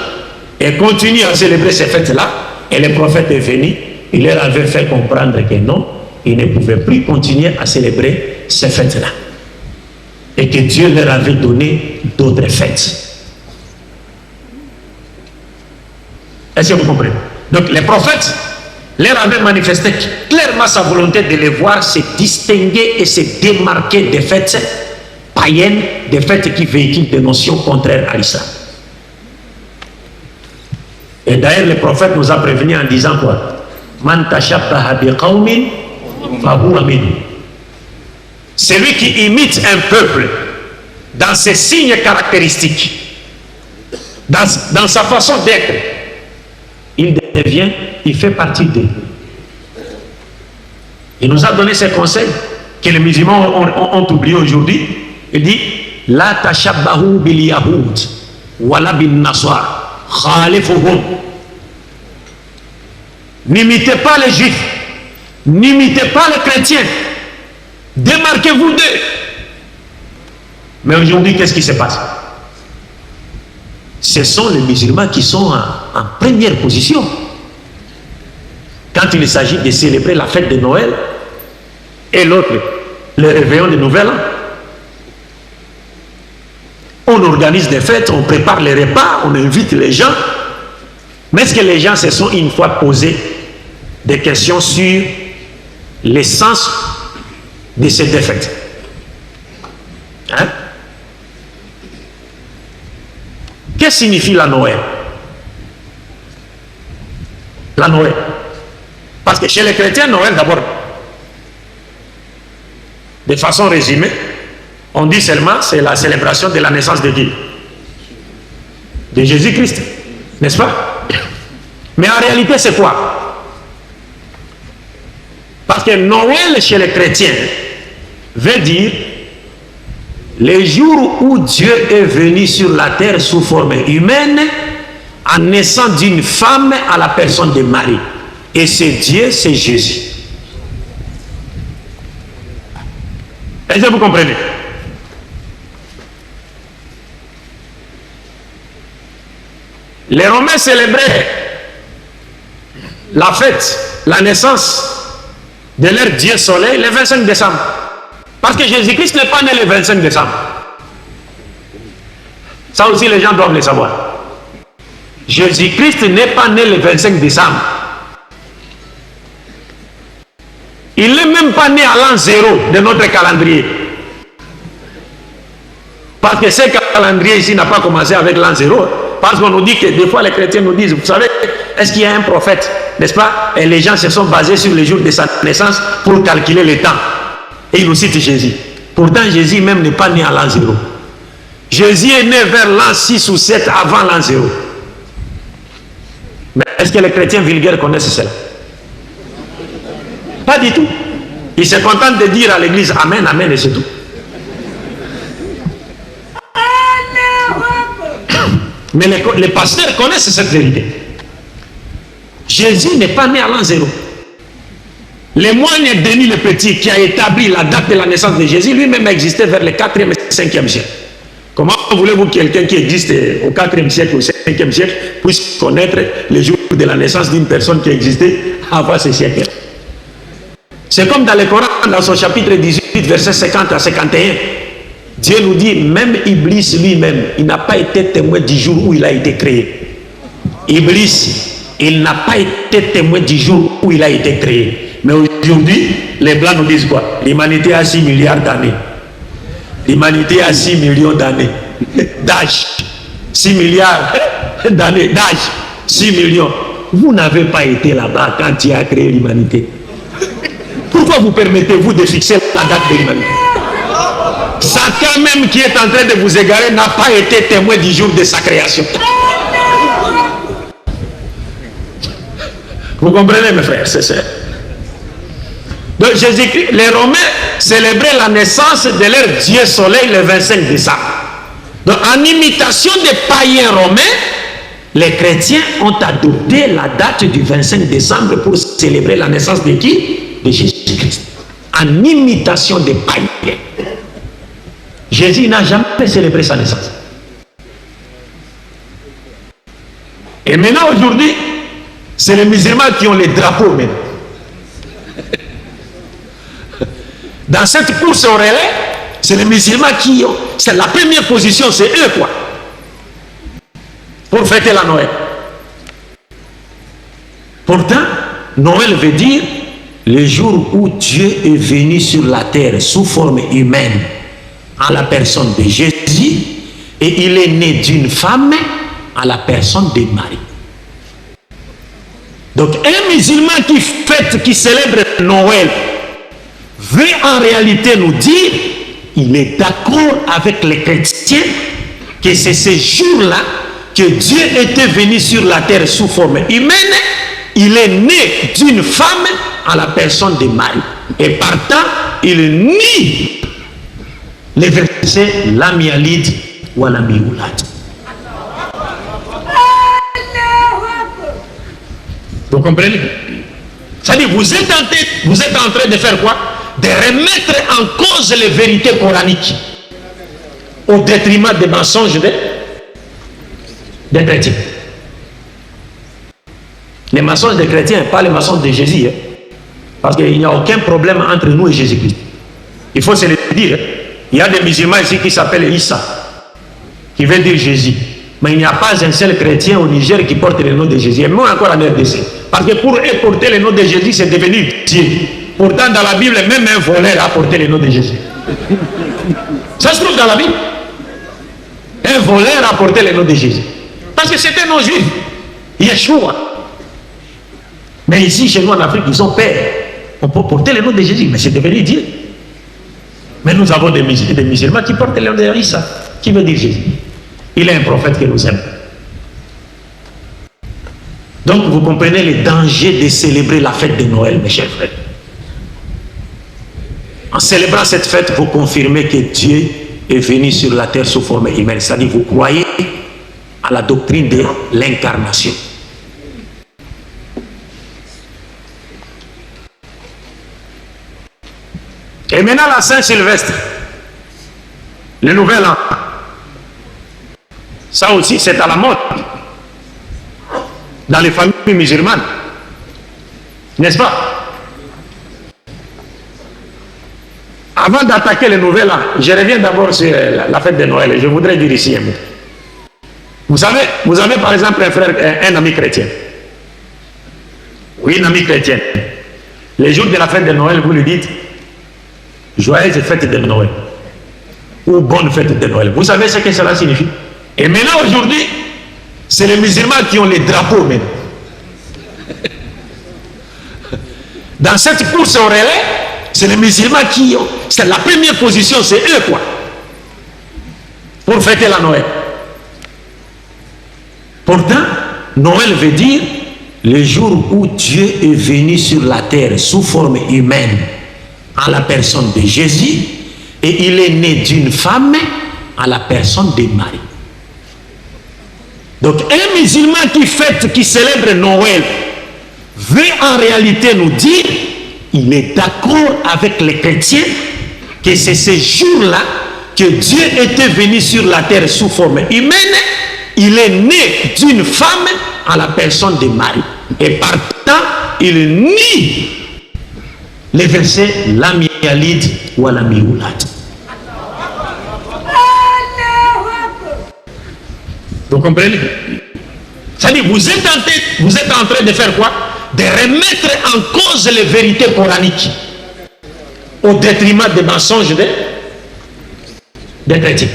et continuent à célébrer ces fêtes-là. Et le prophète est venu, il leur avait fait comprendre que non, ils ne pouvaient plus continuer à célébrer ces fêtes-là. Et que Dieu leur avait donné d'autres fêtes. Est-ce que vous comprenez? Donc les prophètes leur avaient manifesté clairement sa volonté de les voir se distinguer et se démarquer des fêtes païennes, des fêtes qui véhiculent des notions contraires à l'islam. Et d'ailleurs le prophète nous a prévenu en disant quoi? Man tashabbaha biqawmin fahuwa minhum. Celui qui imite un peuple dans ses signes caractéristiques, dans sa façon d'être, il fait partie d'eux. Il nous a donné ces conseils que les musulmans ont oubliés aujourd'hui. Il dit la tashabbahu bil yahoud wala bin nasar khalifuhum. N'imitez pas les juifs, n'imitez pas les chrétiens, démarquez-vous d'eux. Mais aujourd'hui, qu'est-ce qui se passe? Ce sont les musulmans qui sont en première position. Quand il s'agit de célébrer la fête de Noël et l'autre, le réveillon de Nouvel An. On organise des fêtes, on prépare les repas, on invite les gens. Mais est-ce que les gens se sont une fois posé des questions sur l'essence de ces deux fêtes? Hein? Qu'est-ce que signifie la Noël? La Noël. Parce que chez les chrétiens, Noël d'abord, de façon résumée, on dit seulement c'est la célébration de la naissance de qui? De Jésus-Christ, n'est-ce pas? Mais en réalité, c'est quoi? Parce que Noël chez les chrétiens veut dire le jour où Dieu est venu sur la terre sous forme humaine en naissant d'une femme à la personne de Marie. Et c'est Dieu, c'est Jésus. Est-ce que vous comprenez? Les Romains célébraient la fête, la naissance de leur Dieu soleil le 25 décembre. Parce que Jésus-Christ n'est pas né le 25 décembre. Ça aussi, les gens doivent le savoir. Jésus-Christ n'est pas né le 25 décembre. Il n'est même pas né à l'an 0 de notre calendrier. Parce que ce calendrier ici n'a pas commencé avec l'an 0. Parce qu'on nous dit que des fois les chrétiens nous disent, vous savez, est-ce qu'il y a un prophète, n'est-ce pas? Et les gens se sont basés sur les jours de sa naissance pour calculer le temps. Et ils nous citent Jésus. Pourtant, Jésus même n'est pas né à l'an 0. Jésus est né vers l'an 6 ou 7 avant l'an 0. Mais est-ce que les chrétiens vulgaires connaissent cela? Pas du tout. Ils se contentent de dire à l'église Amen, Amen et c'est tout. Mais les pasteurs connaissent cette vérité. Jésus n'est pas né à l'an 0. Le moine Denis le Petit, qui a établi la date de la naissance de Jésus, lui-même existait vers le 4e et 5e siècle. Comment voulez-vous que quelqu'un qui existe au 4e siècle ou au 5e siècle puisse connaître les jours de la naissance d'une personne qui existait avant ce siècle? C'est comme dans le Coran, dans son chapitre 18, versets 50 à 51. Dieu nous dit, même Iblis lui-même, il n'a pas été témoin du jour où il a été créé. Iblis, il n'a pas été témoin du jour où il a été créé. Mais aujourd'hui, les Blancs nous disent quoi? L'humanité a 6 milliards d'années. L'humanité a 6 millions d'années d'âge. 6 milliards d'années d'âge. 6 millions. Vous n'avez pas été là-bas quand il a créé l'humanité. Pourquoi vous permettez-vous de fixer la date de l'humanité? Satan même qui est en train de vous égarer n'a pas été témoin du jour de sa création. Vous comprenez mes frères, c'est ça. Donc Jésus-Christ, les Romains célébraient la naissance de leur Dieu soleil le 25 décembre. Donc en imitation des païens romains, les chrétiens ont adopté la date du 25 décembre pour célébrer la naissance de qui? De Jésus-Christ. En imitation des païens. Jésus n'a jamais célébré sa naissance. Et maintenant, aujourd'hui, c'est les musulmans qui ont les drapeaux maintenant. Dans cette course au relais, c'est les musulmans qui ont... C'est la première position, c'est eux quoi. Pour fêter la Noël. Pourtant, Noël veut dire le jour où Dieu est venu sur la terre sous forme humaine en la personne de Jésus et il est né d'une femme en la personne de Marie. Donc un musulman qui fête, qui célèbre Noël veut en réalité nous dire il est d'accord avec les chrétiens que c'est ce jour-là que Dieu était venu sur la terre sous forme humaine. Il est né d'une femme en la personne de Marie. Et partant, il nie les versets Lamialid ou Lamioulat. Vous comprenez? C'est-à-dire, vous êtes en train de faire quoi? De remettre en cause les vérités coraniques au détriment des mensonges des chrétiens. Les mensonges des chrétiens, pas les mensonges de Jésus. Hein? Parce qu'il n'y a aucun problème entre nous et Jésus-Christ. Il faut se le dire. Hein? Il y a des musulmans ici qui s'appellent Issa, qui veut dire Jésus. Mais il n'y a pas un seul chrétien au Niger qui porte le nom de Jésus. Et moi encore en RDC. Parce que pour eux, porter le nom de Jésus, c'est devenu Dieu. Pourtant, dans la Bible, même un voleur a porté le nom de Jésus. Ça se trouve dans la Bible. Un voleur a porté le nom de Jésus. Parce que c'est un nom juif. Yeshua. Mais ici, chez nous en Afrique, ils ont peur. On peut porter le nom de Jésus, mais c'est devenu Dieu. Mais nous avons des musulmans qui portent le nom de Issa, qui veut dire Jésus. Il est un prophète qui nous aime. Donc vous comprenez le danger de célébrer la fête de Noël, mes chers frères. En célébrant cette fête, vous confirmez que Dieu est venu sur la terre sous forme humaine. C'est-à-dire vous croyez à la doctrine de l'incarnation. Et maintenant la Saint-Sylvestre, le nouvel an. Ça aussi c'est à la mode dans les familles musulmanes, n'est-ce pas? Avant d'attaquer le nouvel an, je reviens d'abord sur la fête de Noël. Je voudrais dire ici un mot. Vous avez par exemple un frère, un ami chrétien. Oui, un ami chrétien. Les jours de la fête de Noël, vous lui dites joyeuse fête de Noël ou bonne fête de Noël. Vous savez ce que cela signifie? Et maintenant aujourd'hui, c'est les musulmans qui ont les drapeaux même. Dans cette course au relais, c'est les musulmans qui ont... C'est la première position, c'est eux quoi. Pour fêter la Noël. Pourtant, Noël veut dire le jour où Dieu est venu sur la terre sous forme humaine en la personne de Jésus et il est né d'une femme en la personne de Marie. Donc un musulman qui fête, qui célèbre Noël veut en réalité nous dire il est d'accord avec les chrétiens que c'est ce jour-là que Dieu était venu sur la terre sous forme humaine. Il est né d'une femme en la personne de Marie. Et partant, il nie les versets Lamialid ou Lamioulat. Vous comprenez? C'est-à-dire, vous êtes en train de faire quoi? De remettre en cause les vérités coraniques au détriment des mensonges des chrétiens.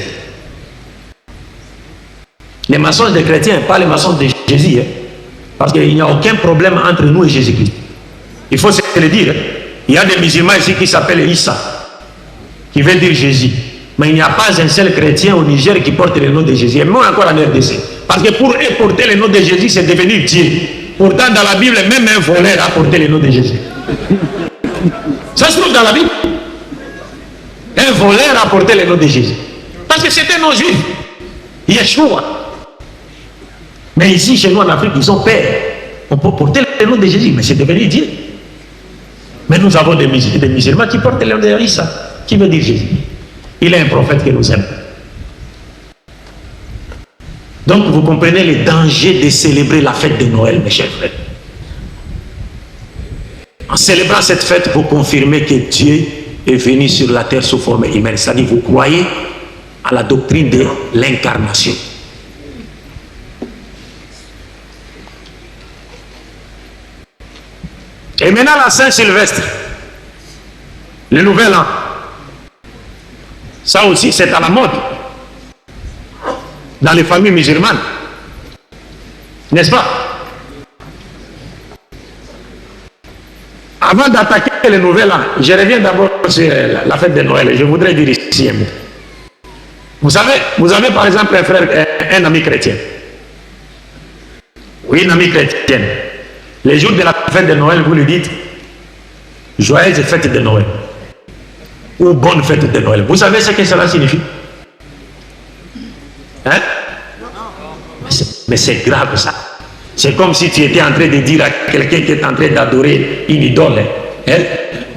Les mensonges des chrétiens, pas les mensonges de Jésus. Hein? Parce qu'il n'y a aucun problème entre nous et Jésus-Christ. Il faut se le dire. Hein? Il y a des musulmans ici qui s'appellent Issa, qui veut dire Jésus. Mais il n'y a pas un seul chrétien au Niger qui porte le nom de Jésus. Et moi encore en RDC. Parce que pour eux, porter le nom de Jésus, c'est devenu Dieu. Pourtant, dans la Bible, même un voleur a porté le nom de Jésus. Ça se trouve dans la Bible. Un voleur a porté le nom de Jésus. Parce que c'est un nom juif. Yeshua. Mais ici, chez nous en Afrique, ils ont peur. On peut porter le nom de Jésus, mais c'est devenu Dieu. Mais nous avons des musulmans qui portent le nom de Issa, qui veut dire Jésus. Il est un prophète qui nous aime. Donc vous comprenez le danger de célébrer la fête de Noël, mes chers frères. En célébrant cette fête, vous confirmez que Dieu est venu sur la terre sous forme humaine. C'est-à-dire vous croyez à la doctrine de l'incarnation. Et maintenant la Saint-Sylvestre, le nouvel an, ça aussi c'est à la mode dans les familles musulmanes, n'est-ce pas? Avant d'attaquer le nouvel an, je reviens d'abord sur la fête de Noël. Je voudrais dire ici un mot. Vous savez, vous avez par exemple un frère, un ami chrétien. Oui, un ami chrétien. Les jours de la fête de Noël, vous lui dites joyeuse fête de Noël ou bonne fête de Noël. Vous savez ce que cela signifie? Hein? Mais c'est grave ça. C'est comme si tu étais en train de dire à quelqu'un qui est en train d'adorer une idole. Hein?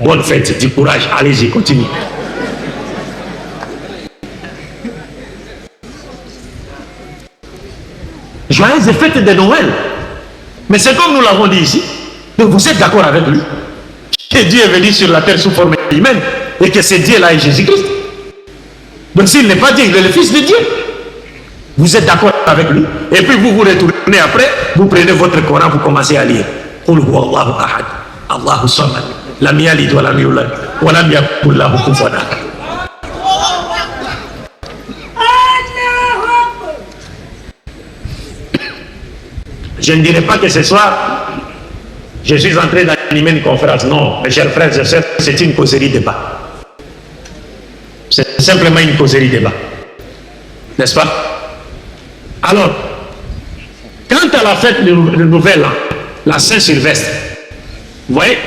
Bonne fête, du courage, allez-y, continue. Joyeuse fête de Noël. Mais c'est comme nous l'avons dit ici. Donc vous êtes d'accord avec lui que Dieu est venu sur la terre sous forme humaine et que ce Dieu-là est Jésus-Christ. Donc s'il n'est pas Dieu, il est le Fils de Dieu. Vous êtes d'accord avec lui. Et puis vous vous retournez après, vous prenez votre Coran, vous commencez à lire. Qul huwa Allahu ahad, Allahu samad, lam yalid wa lam yulad, wa lam yakul lahu kufuwan ahad. Je ne dirais pas que ce soir, je suis en train d'animer une conférence. Non, mes chers frères et sœurs, c'est une causerie débat. C'est simplement une causerie débat. N'est-ce pas? Alors, quant à la fête du Nouvel An, la Saint-Sylvestre, vous voyez,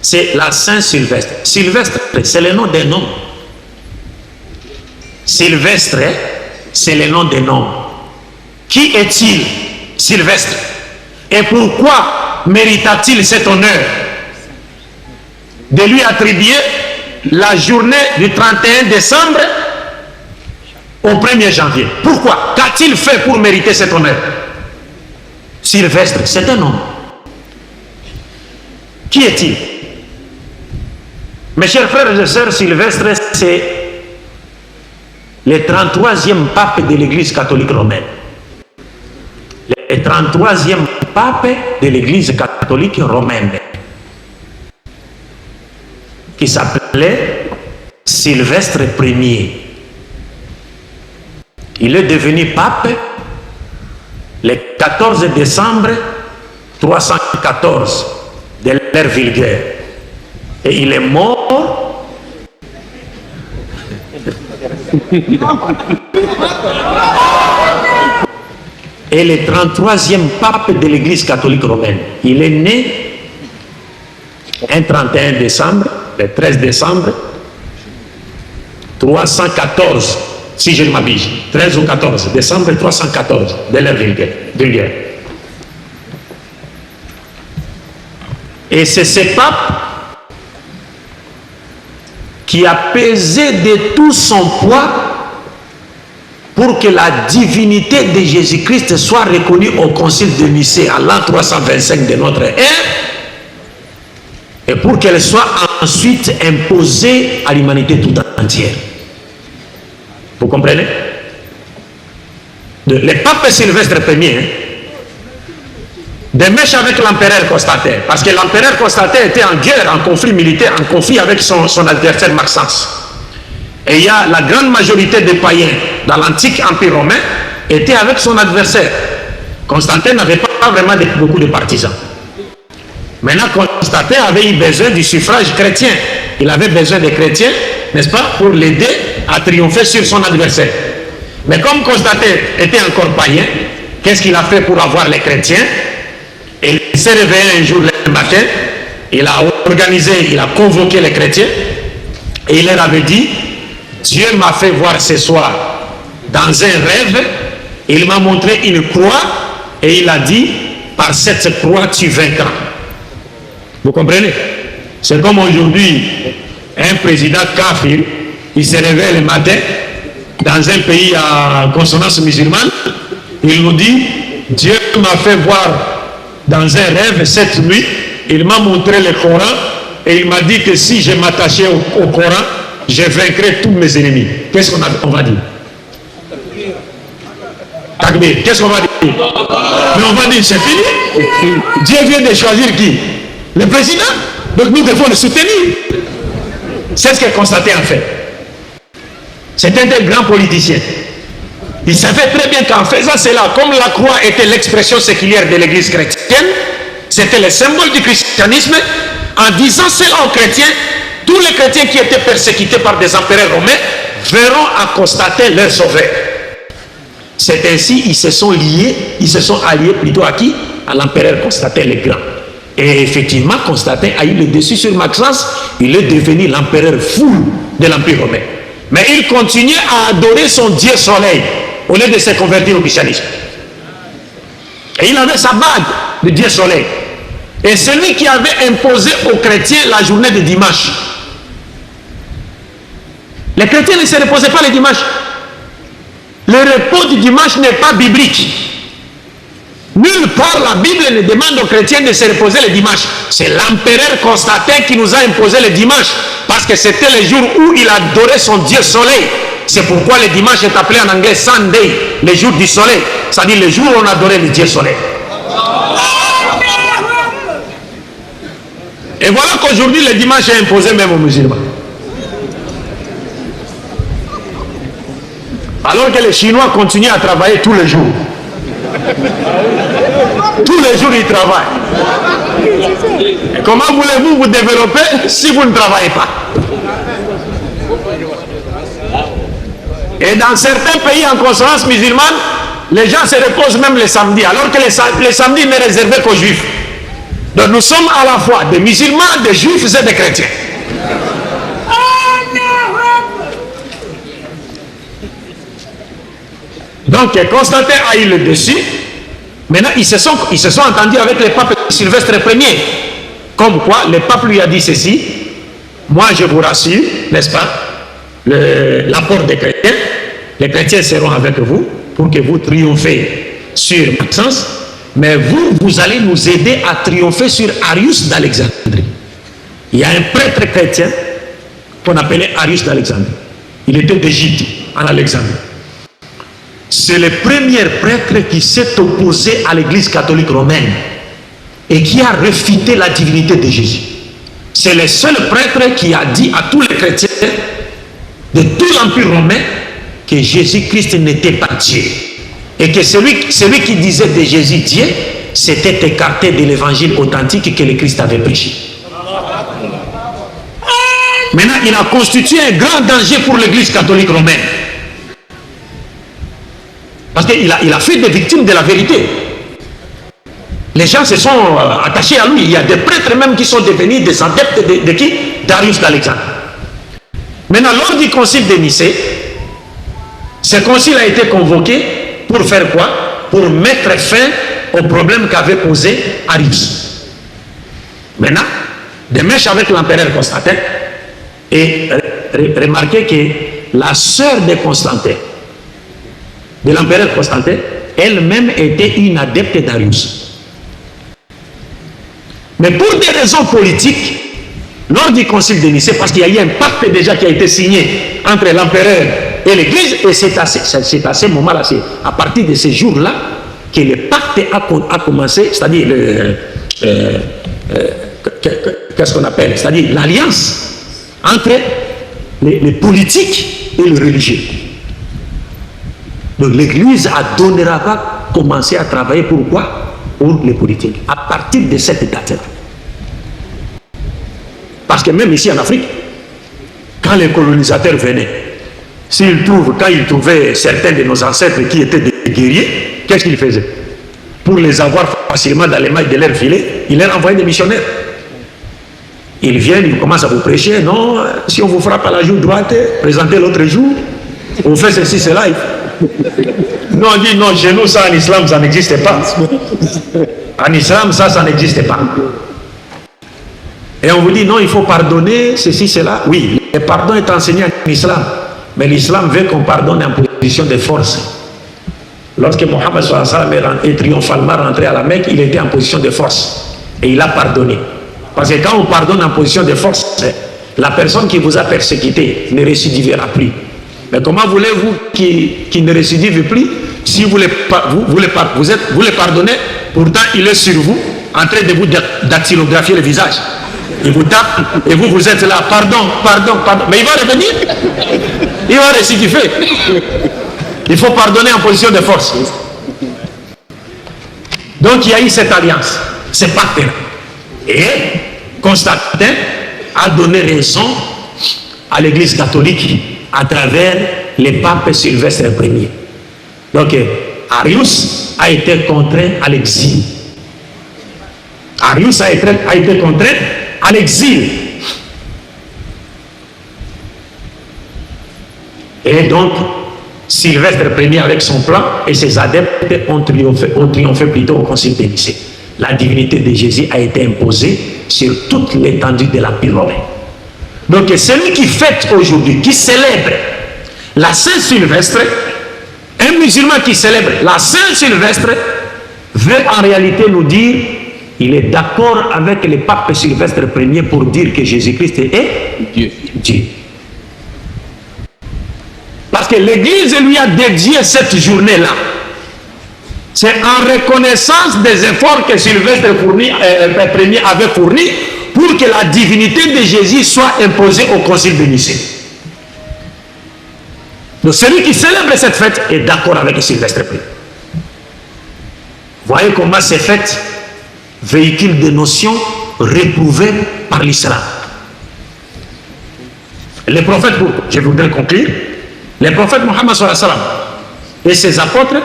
c'est la Saint-Sylvestre. Sylvestre, c'est le nom d'un homme. Sylvestre, c'est le nom d'un homme. Qui est-il? Sylvestre. Et pourquoi mérita-t-il cet honneur de lui attribuer la journée du 31 décembre au 1er janvier? Pourquoi? Qu'a-t-il fait pour mériter cet honneur? Sylvestre, c'est un homme. Qui est-il? Mes chers frères et sœurs, Sylvestre, c'est le 33e pape de l'Église catholique romaine. Le 33e pape de l'Église catholique romaine, qui s'appelait Sylvestre Ier. Il est devenu pape le 14 décembre 314 de l'ère vulgaire. Et il est mort et le 33e pape de l'Église catholique romaine. Il est né un 31 décembre, le 13 décembre 314, si je ne m'abuse, 13 ou 14 décembre 314 de l'ère vulgaire. Et c'est ce pape qui a pesé de tout son poids pour que la divinité de Jésus-Christ soit reconnue au concile de Nicée à l'an 325 de notre ère, et pour qu'elle soit ensuite imposée à l'humanité tout entière. Vous comprenez? Le pape Sylvestre Ier, des mèches avec l'empereur Constantin, parce que l'empereur Constantin était en guerre, en conflit militaire, en conflit avec son adversaire Maxence. Et il y a la grande majorité des païens dans l'antique empire romain étaient avec son adversaire. Constantin n'avait pas vraiment beaucoup de partisans. Maintenant, Constantin avait eu besoin du suffrage chrétien. Il avait besoin des chrétiens, n'est-ce pas, pour l'aider à triompher sur son adversaire. Mais comme Constantin était encore païen, qu'est-ce qu'il a fait pour avoir les chrétiens? Il s'est réveillé un jour le matin, il a organisé, il a convoqué les chrétiens et il leur avait dit: Dieu m'a fait voir ce soir dans un rêve, il m'a montré une croix et il a dit: par cette croix tu vaincras. Vous comprenez? C'est comme aujourd'hui un président kafir, il se réveille le matin dans un pays à consonance musulmane. Il nous dit, Dieu m'a fait voir dans un rêve cette nuit, il m'a montré le Coran et il m'a dit que si je m'attachais au Coran, je vaincrais tous mes ennemis. Qu'est-ce qu'on va dire? Takbir, qu'est-ce qu'on va dire? Mais on va dire, c'est fini. Dieu vient de choisir qui? Le président. Donc nous devons le soutenir. C'est ce que Constantin a fait. C'était un grand politicien. Il savait très bien qu'en faisant cela, comme la croix était l'expression séculière de l'église chrétienne, c'était le symbole du christianisme, en disant cela aux chrétiens, tous les chrétiens qui étaient persécutés par des empereurs romains verront à Constantin leur sauveur. C'est ainsi ils se sont alliés plutôt à qui? À l'empereur Constantin le Grand. Et effectivement, Constantin a eu le dessus sur Maxence, il est devenu l'empereur fou de l'Empire romain. Mais il continuait à adorer son Dieu soleil au lieu de se convertir au christianisme. Et il avait sa bague de Dieu soleil. Et celui qui avait imposé aux chrétiens la journée de dimanche. Les chrétiens ne se reposaient pas le dimanche. Le repos du dimanche n'est pas biblique. Nulle part la Bible ne demande aux chrétiens de se reposer le dimanche. C'est l'empereur Constantin qui nous a imposé le dimanche. Parce que c'était le jour où il adorait son Dieu soleil. C'est pourquoi le dimanche est appelé en anglais Sunday, le jour du soleil. C'est-à-dire le jour où on adorait le Dieu soleil. Et voilà qu'aujourd'hui le dimanche est imposé même aux musulmans. Alors que les Chinois continuent à travailler tous les jours. Tous les jours ils travaillent. Et comment voulez-vous vous développer si vous ne travaillez pas? Et dans certains pays en consonance musulmane, les gens se reposent même les samedis, alors que les samedis n'est réservé qu'aux juifs. Donc nous sommes à la fois des musulmans, des juifs et des chrétiens. Donc Constantin a eu le dessus. Maintenant ils se sont entendus avec le pape Sylvestre Ier. Comme quoi le pape lui a dit ceci: moi je vous rassure, n'est-ce pas, l'apport des chrétiens, les chrétiens seront avec vous pour que vous triomphez sur Maxence, mais vous allez nous aider à triompher sur Arius d'Alexandrie. Il y a un prêtre chrétien qu'on appelait Arius d'Alexandrie. Il était d'Égypte, en Alexandrie. C'est le premier prêtre qui s'est opposé à l'église catholique romaine et qui a réfuté la divinité de Jésus. C'est le seul prêtre qui a dit à tous les chrétiens de tout l'Empire romain que Jésus-Christ n'était pas Dieu. Et que celui qui disait de Jésus Dieu, s'était écarté de l'évangile authentique que le Christ avait prêché. Maintenant, il a constitué un grand danger pour l'église catholique romaine. Parce qu'il a fait des victimes de la vérité. Les gens se sont attachés à lui. Il y a des prêtres même qui sont devenus des adeptes de qui? Darius d'Alexandre. Maintenant, lors du concile de Nicée, ce concile a été convoqué pour faire quoi? Pour mettre fin au problème qu'avait posé Arius. Maintenant, des mèches avec l'empereur Constantin. Et remarquez que la sœur de Constantin, de l'empereur Constantin, elle-même était une adepte d'Arius. Mais pour des raisons politiques, lors du concile de Nicée, parce qu'il y a eu un pacte déjà qui a été signé entre l'empereur et l'église, et c'est à ce moment-là, c'est à partir de ces jours-là que le pacte a commencé, c'est-à-dire qu'est-ce qu'on appelle, c'est-à-dire l'alliance entre les politiques et le religieux. Donc l'église a dorénavant commencé à travailler pour quoi? Pour les politiques. À partir de cette date-là. Parce que même ici en Afrique, quand les colonisateurs venaient, quand ils trouvaient certains de nos ancêtres qui étaient des guerriers, qu'est-ce qu'ils faisaient? Pour les avoir facilement dans les mailles de leur filet, ils leur envoyaient des missionnaires. Ils viennent, ils commencent à vous prêcher. Non, si on vous frappe à la joue droite, présentez l'autre joue. On fait ceci, cela. Non, on dit non, chez nous, ça en islam, ça n'existe pas. En islam, ça n'existe pas. Et on vous dit non, il faut pardonner, ceci, cela. Oui, le pardon est enseigné en l'islam. Mais l'islam veut qu'on pardonne en position de force. Lorsque Mohammed est triomphalement rentré à la Mecque, il était en position de force. Et il a pardonné. Parce que quand on pardonne en position de force, la personne qui vous a persécuté ne récidivera plus. Mais comment voulez-vous qu'il ne récidive plus si vous le pardonnez, pourtant il est sur vous, en train de vous dactylographier le visage. Il vous tape et vous êtes là, pardon. Mais il va revenir. Il va récidiver. Il faut pardonner en position de force. Donc il y a eu cette alliance, ce pacte-là. Et Constantin a donné raison à l'Église catholique à travers les papes Sylvestre Ier. Donc Arius a été contraint à l'exil. Arius a été contraint à l'exil. Et donc Sylvestre Ier avec son plan et ses adeptes ont triomphé plutôt au concile de Nicée. La divinité de Jésus a été imposée sur toute l'étendue de la Pyrrhonne. Donc celui qui fête aujourd'hui, qui célèbre la Saint-Sylvestre, un musulman qui célèbre la Saint-Sylvestre veut en réalité nous dire il est d'accord avec le pape Sylvestre Ier pour dire que Jésus-Christ est Dieu. Parce que l'Église lui a dédié cette journée-là. C'est en reconnaissance des efforts que Sylvestre Ier avait fournis pour que la divinité de Jésus soit imposée au concile de Nicée. Donc celui qui célèbre cette fête est d'accord avec Sylvestre Ier. Voyez comment ces fêtes véhiculent des notions réprouvées par l'islam. Les prophètes, je voudrais conclure, les prophètes Mohammed et ses apôtres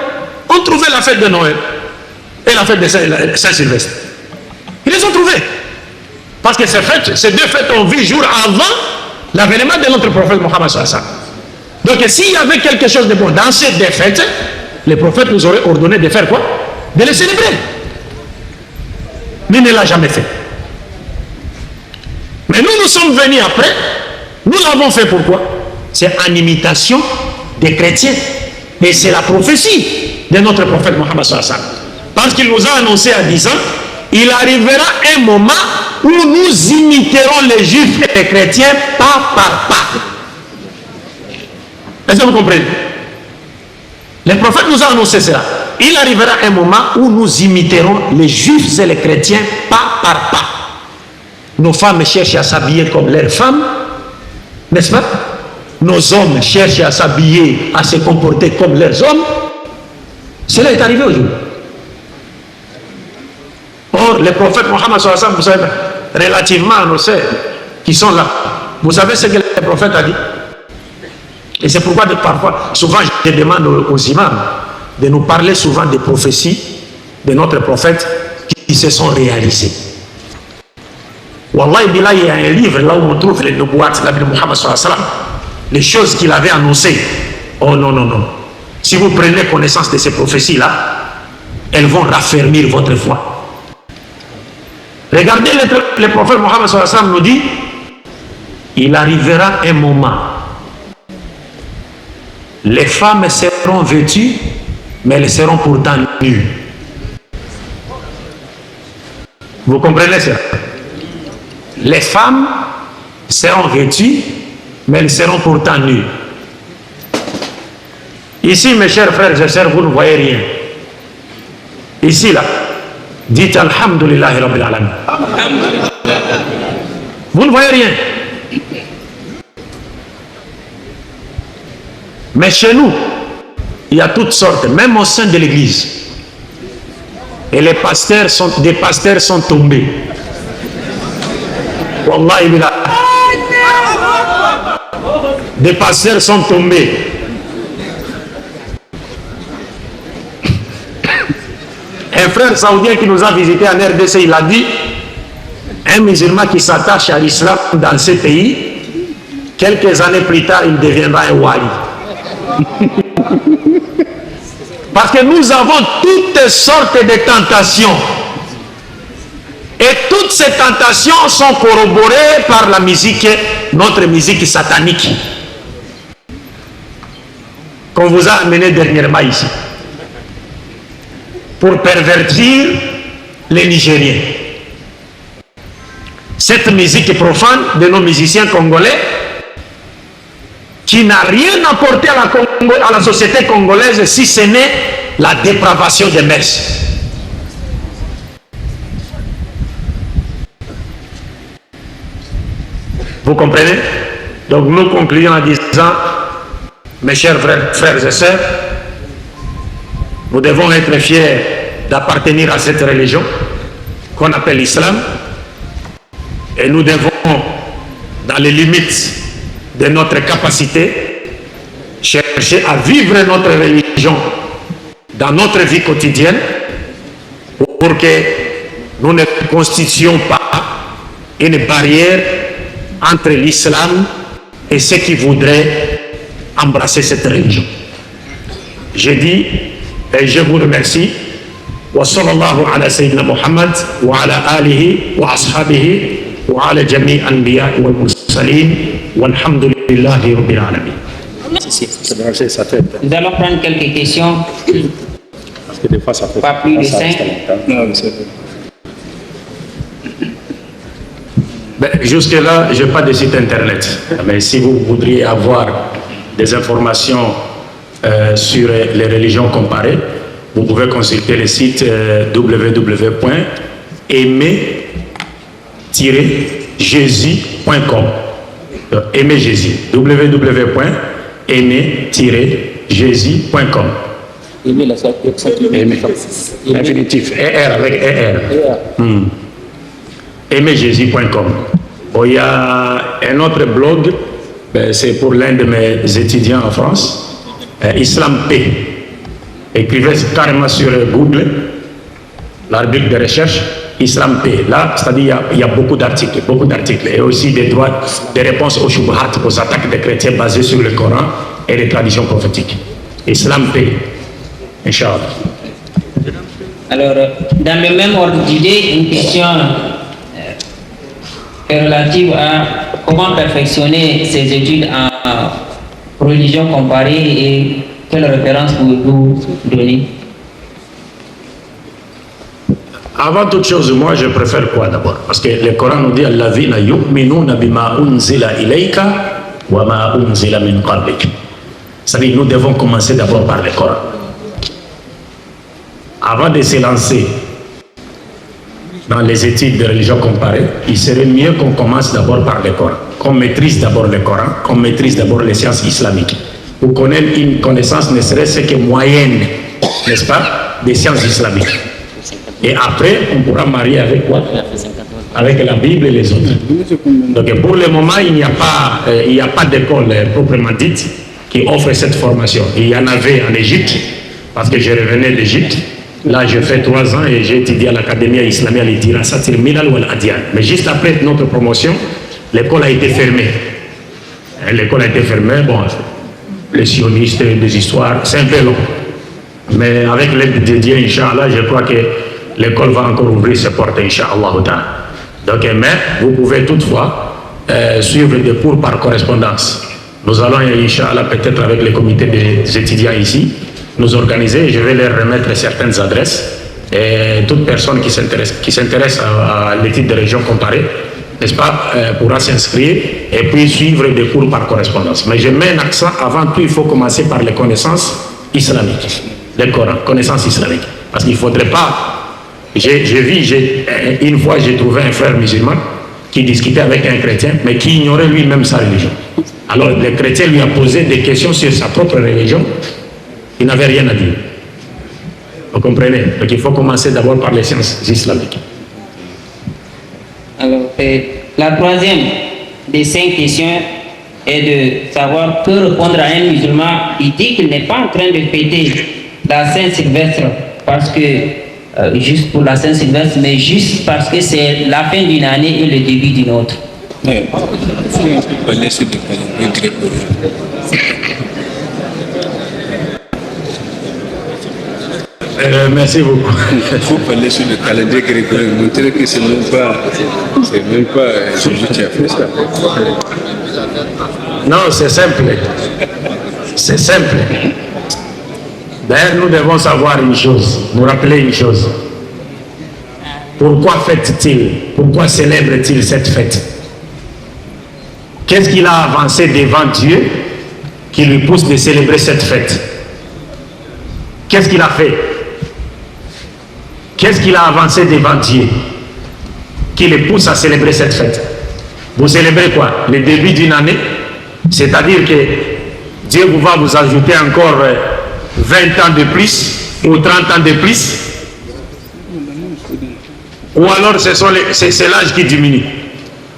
ont trouvé la fête de Noël et la fête de Saint-Sylvestre. Ils les ont trouvées. Parce que ces deux fêtes ont vu jour avant l'avènement de notre prophète Mohammed. Donc s'il y avait quelque chose de bon dans ces deux fêtes, les prophètes nous auraient ordonné de faire quoi? De les célébrer. Mais il ne l'a jamais fait. Mais nous sommes venus après. Nous l'avons fait pourquoi? C'est en imitation des chrétiens. Et c'est la prophétie de notre prophète Mohammed. Parce qu'il nous a annoncé à 10 ans, il arrivera un moment où nous imiterons les juifs et les chrétiens pas par pas. Est-ce que vous comprenez? Le prophète nous a annoncé cela. Il arrivera un moment où nous imiterons les juifs et les chrétiens pas par pas. Nos femmes cherchent à s'habiller comme leurs femmes, n'est-ce pas? Nos hommes cherchent à s'habiller, à se comporter comme leurs hommes. Cela est arrivé aujourd'hui. Or, le prophète Mohammed, vous savez, relativement à nos sœurs qui sont là, vous savez ce que le prophète a dit? Et c'est pourquoi parfois, souvent, je demande aux imams de nous parler souvent des prophéties de notre prophète qui se sont réalisées. Wallahi Billah, il y a un livre là où on trouve les Nubuat, l'Abbé Mohammed, les choses qu'il avait annoncées. Oh non. Si vous prenez connaissance de ces prophéties-là, elles vont raffermir votre foi. Regardez, le prophète Mohammed nous dit, il arrivera un moment, les femmes seront vêtues, mais elles seront pourtant nues. Vous comprenez ça? Les femmes seront vêtues, mais elles seront pourtant nues. Ici, mes chers frères et sœurs, vous ne voyez rien. Ici, là, dites Alhamdulillah Rabbil Alamin. Vous ne voyez rien. Mais chez nous, il y a toutes sortes, même au sein de l'église. Et des pasteurs sont tombés. Wallahi billah. Des pasteurs sont tombés. Un frère saoudien qui nous a visité en RDC, il a dit, un musulman qui s'attache à l'islam dans ce pays, quelques années plus tard, il deviendra un wali. Parce que nous avons toutes sortes de tentations. Et toutes ces tentations sont corroborées par la musique, notre musique satanique. qu'on vous a amené dernièrement ici pour pervertir les Nigériens. Cette musique profane de nos musiciens congolais qui n'a rien apporté à la société congolaise si ce n'est la dépravation des mœurs. Vous comprenez? Donc nous concluons en disant, mes chers frères et sœurs, nous devons être fiers d'appartenir à cette religion qu'on appelle l'islam, et nous devons, dans les limites de notre capacité, chercher à vivre notre religion dans notre vie quotidienne pour que nous ne constituions pas une barrière entre l'islam et ceux qui voudraient embrasser cette religion. Je dis et je vous remercie. Wa sallallahu ala sayyidina Muhammad wa ala alihi wa ashabihi wa ala jami' anbiya wal mursalin walhamdulillahi rabbil alamin. Nous allons prendre quelques questions. Parce que des fois ça fait pas plus de 5. Jusque-là, je n'ai pas de site internet. Mais si vous voudriez avoir des informations sur les religions comparées, vous pouvez consulter le site www.aimer-jésus.com. Aimer Jésus. www.aimer-jésus.com. Aimer la Aimer. Infinitif. ER avec ER. aimerjésus.com. Bon, il y a un autre blog, c'est pour l'un de mes étudiants en France, Islam P. Écrivez carrément sur Google, l'article de recherche, Islam P. Là, c'est-à-dire il y a beaucoup d'articles, et aussi des réponses aux shubhat, aux attaques des chrétiens basées sur le Coran et les traditions prophétiques. Islam P. Inch'Allah. Alors, dans le même ordre d'idée, une question relative à comment perfectionner ses études en religion comparée et quelle référence pouvez-vous donner? Avant toute chose, moi je préfère quoi d'abord? Parce que le Coran nous dit Alladhina yu'minuna bima unzila ilayka wa ma unzila min qablik. C'est-à-dire nous devons commencer d'abord par le Coran. Avant de se lancer dans les études de religion comparée, il serait mieux qu'on commence d'abord par le Coran, qu'on maîtrise d'abord le Coran, qu'on maîtrise d'abord les sciences islamiques, pour qu'on ait une connaissance ne serait-ce que moyenne, n'est-ce pas, des sciences islamiques. Et après, on pourra marier avec quoi? Avec la Bible et les autres. Donc pour le moment, il n'y a pas d'école proprement dite qui offre cette formation. Il y en avait en Égypte, parce que je revenais d'Égypte. Là, je fais 3 ans et j'ai étudié à l'Académie islamique à l'Idirasat al-Milal ou al-Adiyan. Mais juste après notre promotion, l'école a été fermée. L'école a été fermée, bon, les sionistes, des histoires, c'est un peu long. Mais avec l'aide de Dieu, Inch'Allah, je crois que l'école va encore ouvrir ses portes, Inch'Allah. Donc, mais vous pouvez toutefois suivre des cours par correspondance. Nous allons, Inch'Allah, peut-être avec le comité des étudiants ici, nous organiser, je vais leur remettre certaines adresses et toute personne qui s'intéresse à l'étude de région comparée, n'est-ce pas, pourra s'inscrire et puis suivre des cours par correspondance. Mais je mets un accent, avant tout, il faut commencer par les connaissances islamiques, le Coran, connaissances islamiques. Parce qu'il ne faudrait pas... Une fois, j'ai trouvé un frère musulman qui discutait avec un chrétien, mais qui ignorait lui-même sa religion. Alors, le chrétien lui a posé des questions sur sa propre religion. Il n'avait rien à dire. Vous comprenez? Donc il faut commencer d'abord par les sciences islamiques. Alors, la troisième des 5 questions est de savoir que répondre à un musulman. Il dit qu'il n'est pas en train de fêter la Saint-Sylvestre parce que, juste pour la Saint-Sylvestre, mais juste parce que c'est la fin d'une année et le début d'une autre. Merci beaucoup. Il faut parler sur le calendrier grégorien, montrer que c'est même pas Jésus qui a fait ça. Non, c'est simple. C'est simple. D'ailleurs, nous devons savoir une chose, nous rappeler une chose. Pourquoi fête-t-il? Pourquoi célèbre-t-il cette fête? Qu'est-ce qu'il a avancé devant Dieu qui lui pousse de célébrer cette fête? Qu'est-ce qu'il a fait? Qu'est-ce qu'il a avancé devant Dieu qui le pousse à célébrer cette fête? Vous célébrez quoi? Le début d'une année? C'est-à-dire que Dieu va vous ajouter encore 20 ans de plus ou 30 ans de plus? Ou alors c'est l'âge qui diminue?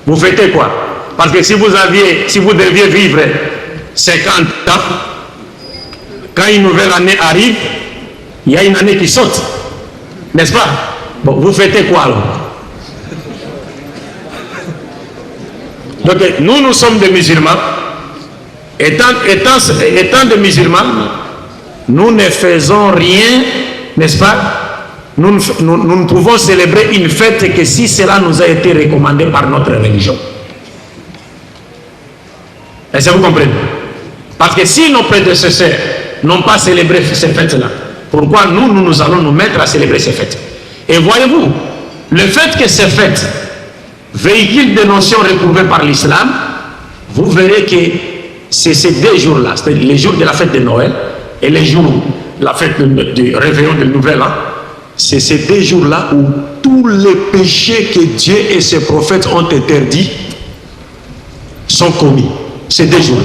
Vous fêtez quoi? Parce que si vous deviez vivre 50 ans, quand une nouvelle année arrive, il y a une année qui saute. N'est-ce pas? Bon, vous fêtez quoi alors? Donc nous sommes des musulmans. Étant des musulmans, nous ne faisons rien, n'est-ce pas? Nous ne pouvons célébrer une fête que si cela nous a été recommandé par notre religion. Est-ce que vous comprenez? Parce que si nos prédécesseurs n'ont pas célébré ces fêtes-là, pourquoi nous allons nous mettre à célébrer ces fêtes? Et voyez-vous, le fait que ces fêtes véhiculent des notions retrouvées par l'islam, vous verrez que c'est ces deux jours-là, c'est-à-dire les jours de la fête de Noël et les jours de la fête du réveillon de Nouvel An, c'est ces deux jours-là où tous les péchés que Dieu et ses prophètes ont interdits sont commis. Ces deux jours.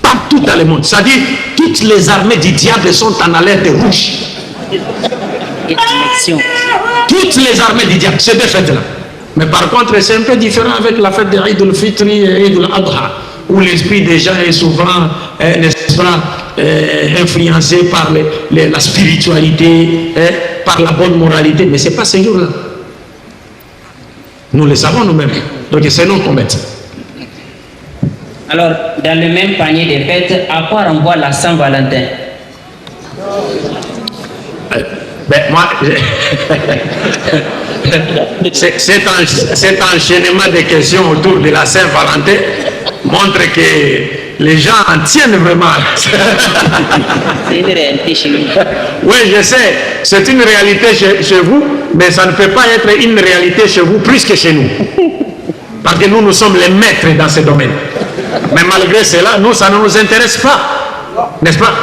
Partout dans le monde. C'est-à-dire, toutes les armées du diable sont en alerte rouge. Toutes les armées du diable, ces deux fêtes-là. Mais par contre, c'est un peu différent avec la fête de Eid al-Fitri et Eid al-Adha, où l'esprit des gens est souvent, n'est-ce pas, influencé par la spiritualité, par la bonne moralité. Mais ce n'est pas ces jours-là. Nous le savons nous-mêmes. Donc c'est nous qu'on met. Alors, dans le même panier de fêtes, à quoi renvoie la Saint-Valentin? Ben moi, cet enchaînement de questions autour de la Saint-Valentin montre que les gens en tiennent vraiment. C'est une réalité chez nous. Oui, je sais, c'est une réalité chez vous, mais ça ne peut pas être une réalité chez vous plus que chez nous. Parce que nous sommes les maîtres dans ce domaine. Mais malgré cela, nous, ça ne nous intéresse pas. N'est-ce pas?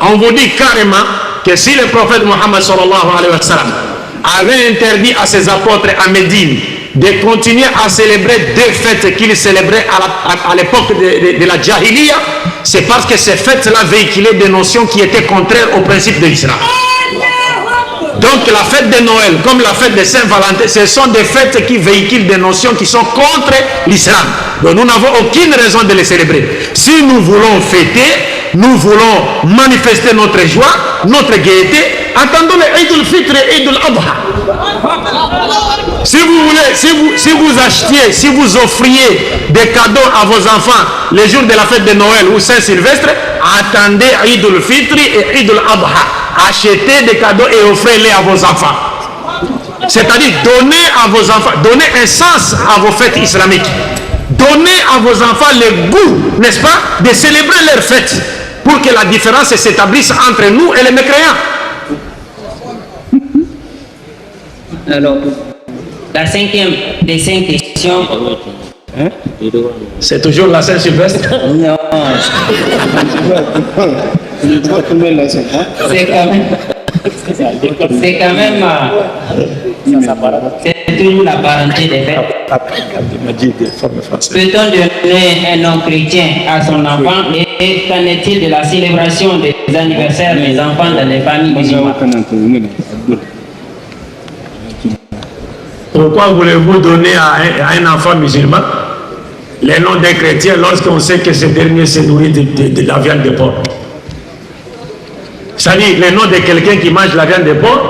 On vous dit carrément que si le prophète Mohammed sallallahu alayhi wa sallam avait interdit à ses apôtres à Médine de continuer à célébrer deux fêtes qu'il célébrait à l'époque de la Jahiliya, c'est parce que ces fêtes-là véhiculaient des notions qui étaient contraires aux principes de l'islam. Donc la fête de Noël comme la fête de Saint-Valentin, ce sont des fêtes qui véhiculent des notions qui sont contre l'islam. Donc nous n'avons aucune raison de les célébrer. Si nous voulons fêter, nous voulons manifester notre joie, notre gaieté, attendons le Eid al-Fitr et Eid al-Adha. Si vous voulez, si vous achetiez, si vous offriez des cadeaux à vos enfants les jours de la fête de Noël ou Saint-Sylvestre, attendez Eid al-Fitr et Eid al-Adha. Achetez des cadeaux et offrez-les à vos enfants. C'est-à-dire, donnez à vos enfants, donnez un sens à vos fêtes islamiques. Donnez à vos enfants le goût, n'est-ce pas, de célébrer leurs fêtes, pour que la différence s'établisse entre nous et les mécréants. Alors, la cinquième des 5 questions. Hein? C'est toujours la Saint-Sylvestre? Non. C'est quand même c'est toujours la parenté des fêtes. Peut-on donner un nom chrétien à son enfant et qu'en est-il de la célébration des anniversaires des enfants dans les familles musulmanes? Pourquoi voulez-vous donner à un enfant musulman les noms des chrétiens lorsqu'on sait que ce dernier se nourrit de la viande de porc? C'est-à-dire le nom de quelqu'un qui mange la viande de porc,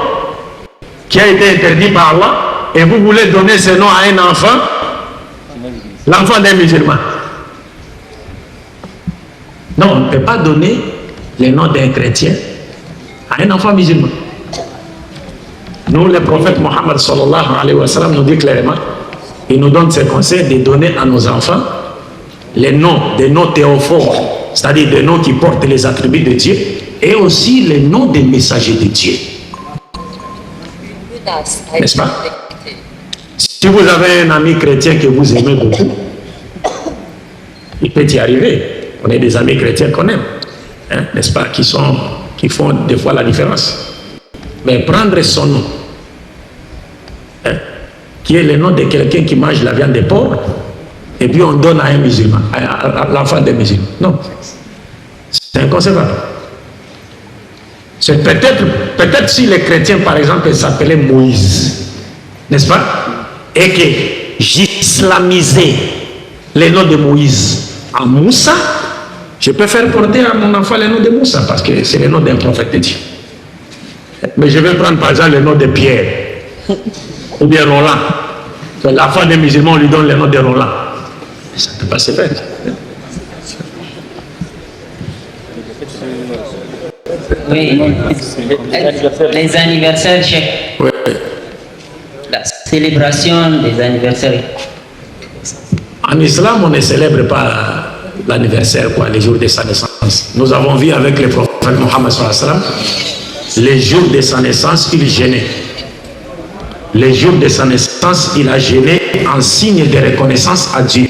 qui a été interdit par Allah, et vous voulez donner ce nom à un enfant, l'enfant d'un musulman. Non, on ne peut pas donner le nom d'un chrétien à un enfant musulman. Nous, le prophète Mohammed sallallahu alayhi wa sallam nous dit clairement, il nous donne ses conseils de donner à nos enfants les noms, des noms théophores, c'est-à-dire des noms qui portent les attributs de Dieu, et aussi les noms des messagers de Dieu. N'est-ce pas? Si vous avez un ami chrétien que vous aimez beaucoup, il peut y arriver. On est des amis chrétiens qu'on aime, hein, n'est-ce pas, qui font des fois la différence. Mais prendre son nom, hein, qui est le nom de quelqu'un qui mange la viande des porcs, et puis on donne à un musulman, à l'enfant des musulmans. Non, c'est inconcevable. C'est peut-être si les chrétiens, par exemple, s'appelaient Moïse, n'est-ce pas, et que j'islamisais le nom de Moïse en Moussa, je peux faire porter à mon enfant le nom de Moussa, parce que c'est le nom d'un prophète de Dieu. Mais je vais prendre par exemple le nom de Pierre, ou bien Roland. L'enfant des musulmans, on lui donne le nom de Roland. Ça ne peut pas se faire. Oui, les anniversaires, chef. Oui. La célébration des anniversaires. En islam, on ne célèbre pas l'anniversaire, les jours de sa naissance. Nous avons vu avec le prophète Mohammed sallallahu alayhi wa sallam, les jours de sa naissance, il gênait. Les jours de sa naissance, il a gêné en signe de reconnaissance à Dieu.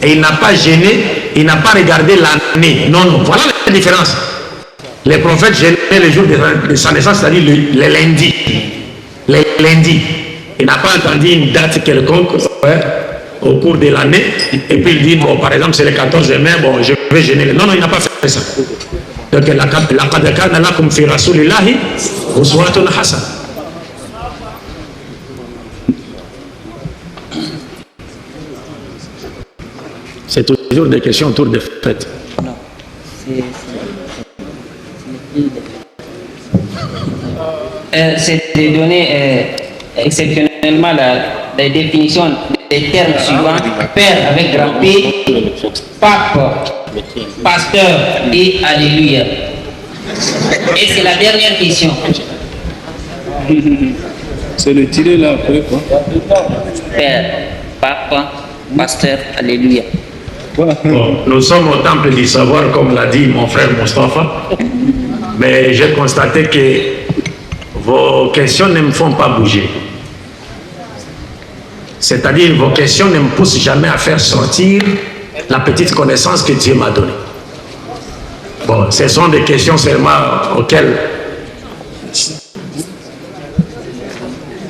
Et il n'a pas gêné, il n'a pas regardé l'année. Non, non, voilà la différence. Les prophètes gênaient les jours de sa naissance, c'est-à-dire les lundis. Les lundis. Il n'a pas entendu une date quelconque au cours de l'année, et puis il dit, bon, par exemple, c'est le 14 mai, bon, je vais gêner. Non, non, il n'a pas fait ça. Donc, laqad kana lakum fi rasulillahi uswatun hasana. C'est toujours des questions autour des fêtes. Non, c'est de donner exceptionnellement la définition des termes suivants: Père avec grand P, Pape, Pasteur et Alléluia. Et c'est la dernière question. C'est le tiré là après quoi? Père, Pape, Pasteur, Alléluia. Bon, nous sommes au temple du savoir, comme l'a dit mon frère Moustapha, mais j'ai constaté que vos questions ne me font pas bouger. C'est-à-dire, vos questions ne me poussent jamais à faire sortir la petite connaissance que Dieu m'a donnée. Bon, ce sont des questions seulement auxquelles...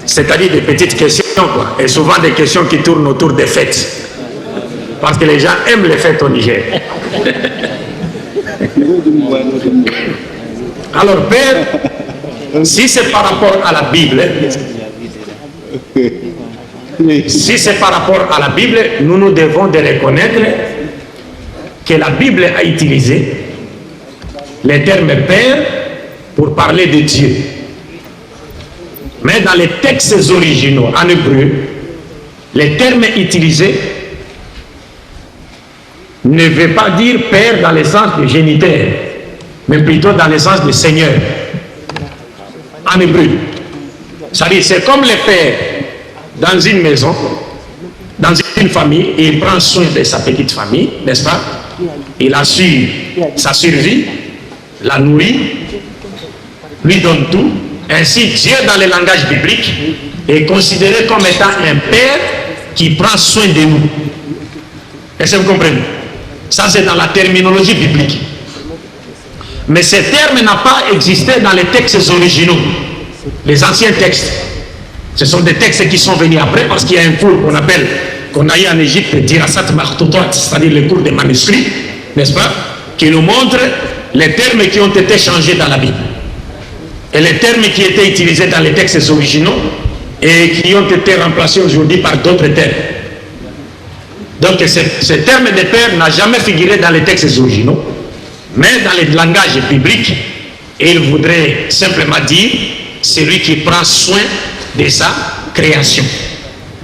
C'est-à-dire des petites questions, quoi. Et souvent des questions qui tournent autour des fêtes. Parce que les gens aiment les fêtes au Niger. Alors, Père, si c'est par rapport à la Bible, si c'est par rapport à la Bible, nous devons de reconnaître que la Bible a utilisé les termes Père pour parler de Dieu. Mais dans les textes originaux en hébreu, les termes utilisés ne veut pas dire Père dans le sens de géniteur, mais plutôt dans le sens de Seigneur. En hébreu. C'est-à-dire, c'est comme le père dans une maison, dans une famille, et il prend soin de sa petite famille, n'est-ce pas? Il assure sa survie, la nourrit, lui donne tout. Ainsi, Dieu, dans le langage biblique, est considéré comme étant un père qui prend soin de nous. Est-ce que vous comprenez? Ça, c'est dans la terminologie biblique. Mais ce terme n'a pas existé dans les textes originaux, les anciens textes. Ce sont des textes qui sont venus après, parce qu'il y a un cours qu'on a eu en Égypte, Dirasat Martutat, c'est-à-dire le cours des manuscrits, n'est-ce pas, qui nous montre les termes qui ont été changés dans la Bible. Et les termes qui étaient utilisés dans les textes originaux et qui ont été remplacés aujourd'hui par d'autres termes. Donc ce terme de père n'a jamais figuré dans les textes originaux, mais dans le langage biblique, il voudrait simplement dire celui qui prend soin de sa création.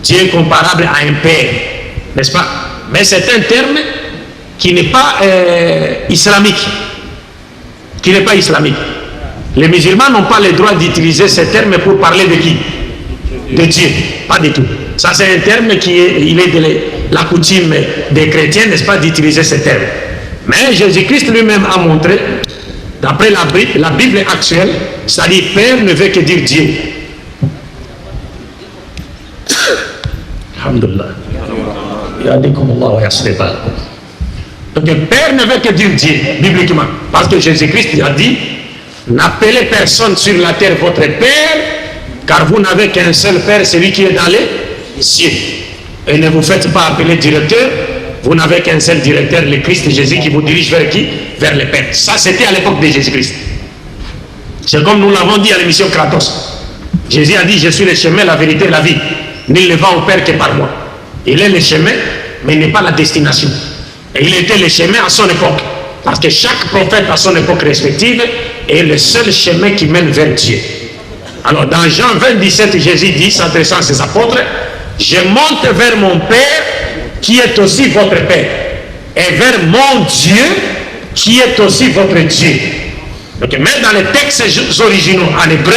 Dieu est comparable à un père, n'est-ce pas? Mais c'est un terme qui n'est pas islamique. Qui n'est pas islamique. Les musulmans n'ont pas le droit d'utiliser ce terme pour parler de qui? De Dieu. Pas du tout. Ça, c'est un terme il est de la coutume des chrétiens, n'est-ce pas, d'utiliser ce terme. Mais Jésus-Christ lui-même a montré D'après la Bible actuelle, c'est-à-dire Père ne veut que dire Dieu. Alhamdulillah. Donc le Père ne veut que dire Dieu, bibliquement. Parce que Jésus-Christ a dit, n'appelez personne sur la terre votre Père, car vous n'avez qu'un seul Père, celui qui est dans les cieux. Et ne vous faites pas appeler directeur, vous n'avez qu'un seul directeur, le Christ Jésus, qui vous dirige vers qui? Vers le Père. Ça, c'était à l'époque de Jésus-Christ. C'est comme nous l'avons dit à l'émission Kratos. Jésus a dit, je suis le chemin, la vérité et la vie. Nul ne va au Père que par moi. Il est le chemin, mais il n'est pas la destination. Et il était le chemin à son époque. Parce que chaque prophète à son époque respective est le seul chemin qui mène vers Dieu. Alors dans Jean 20, 17, Jésus dit, s'adressant à ses apôtres, je monte vers mon Père qui est aussi votre Père, et vers mon Dieu qui est aussi votre Dieu. Donc même dans les textes originaux en hébreu,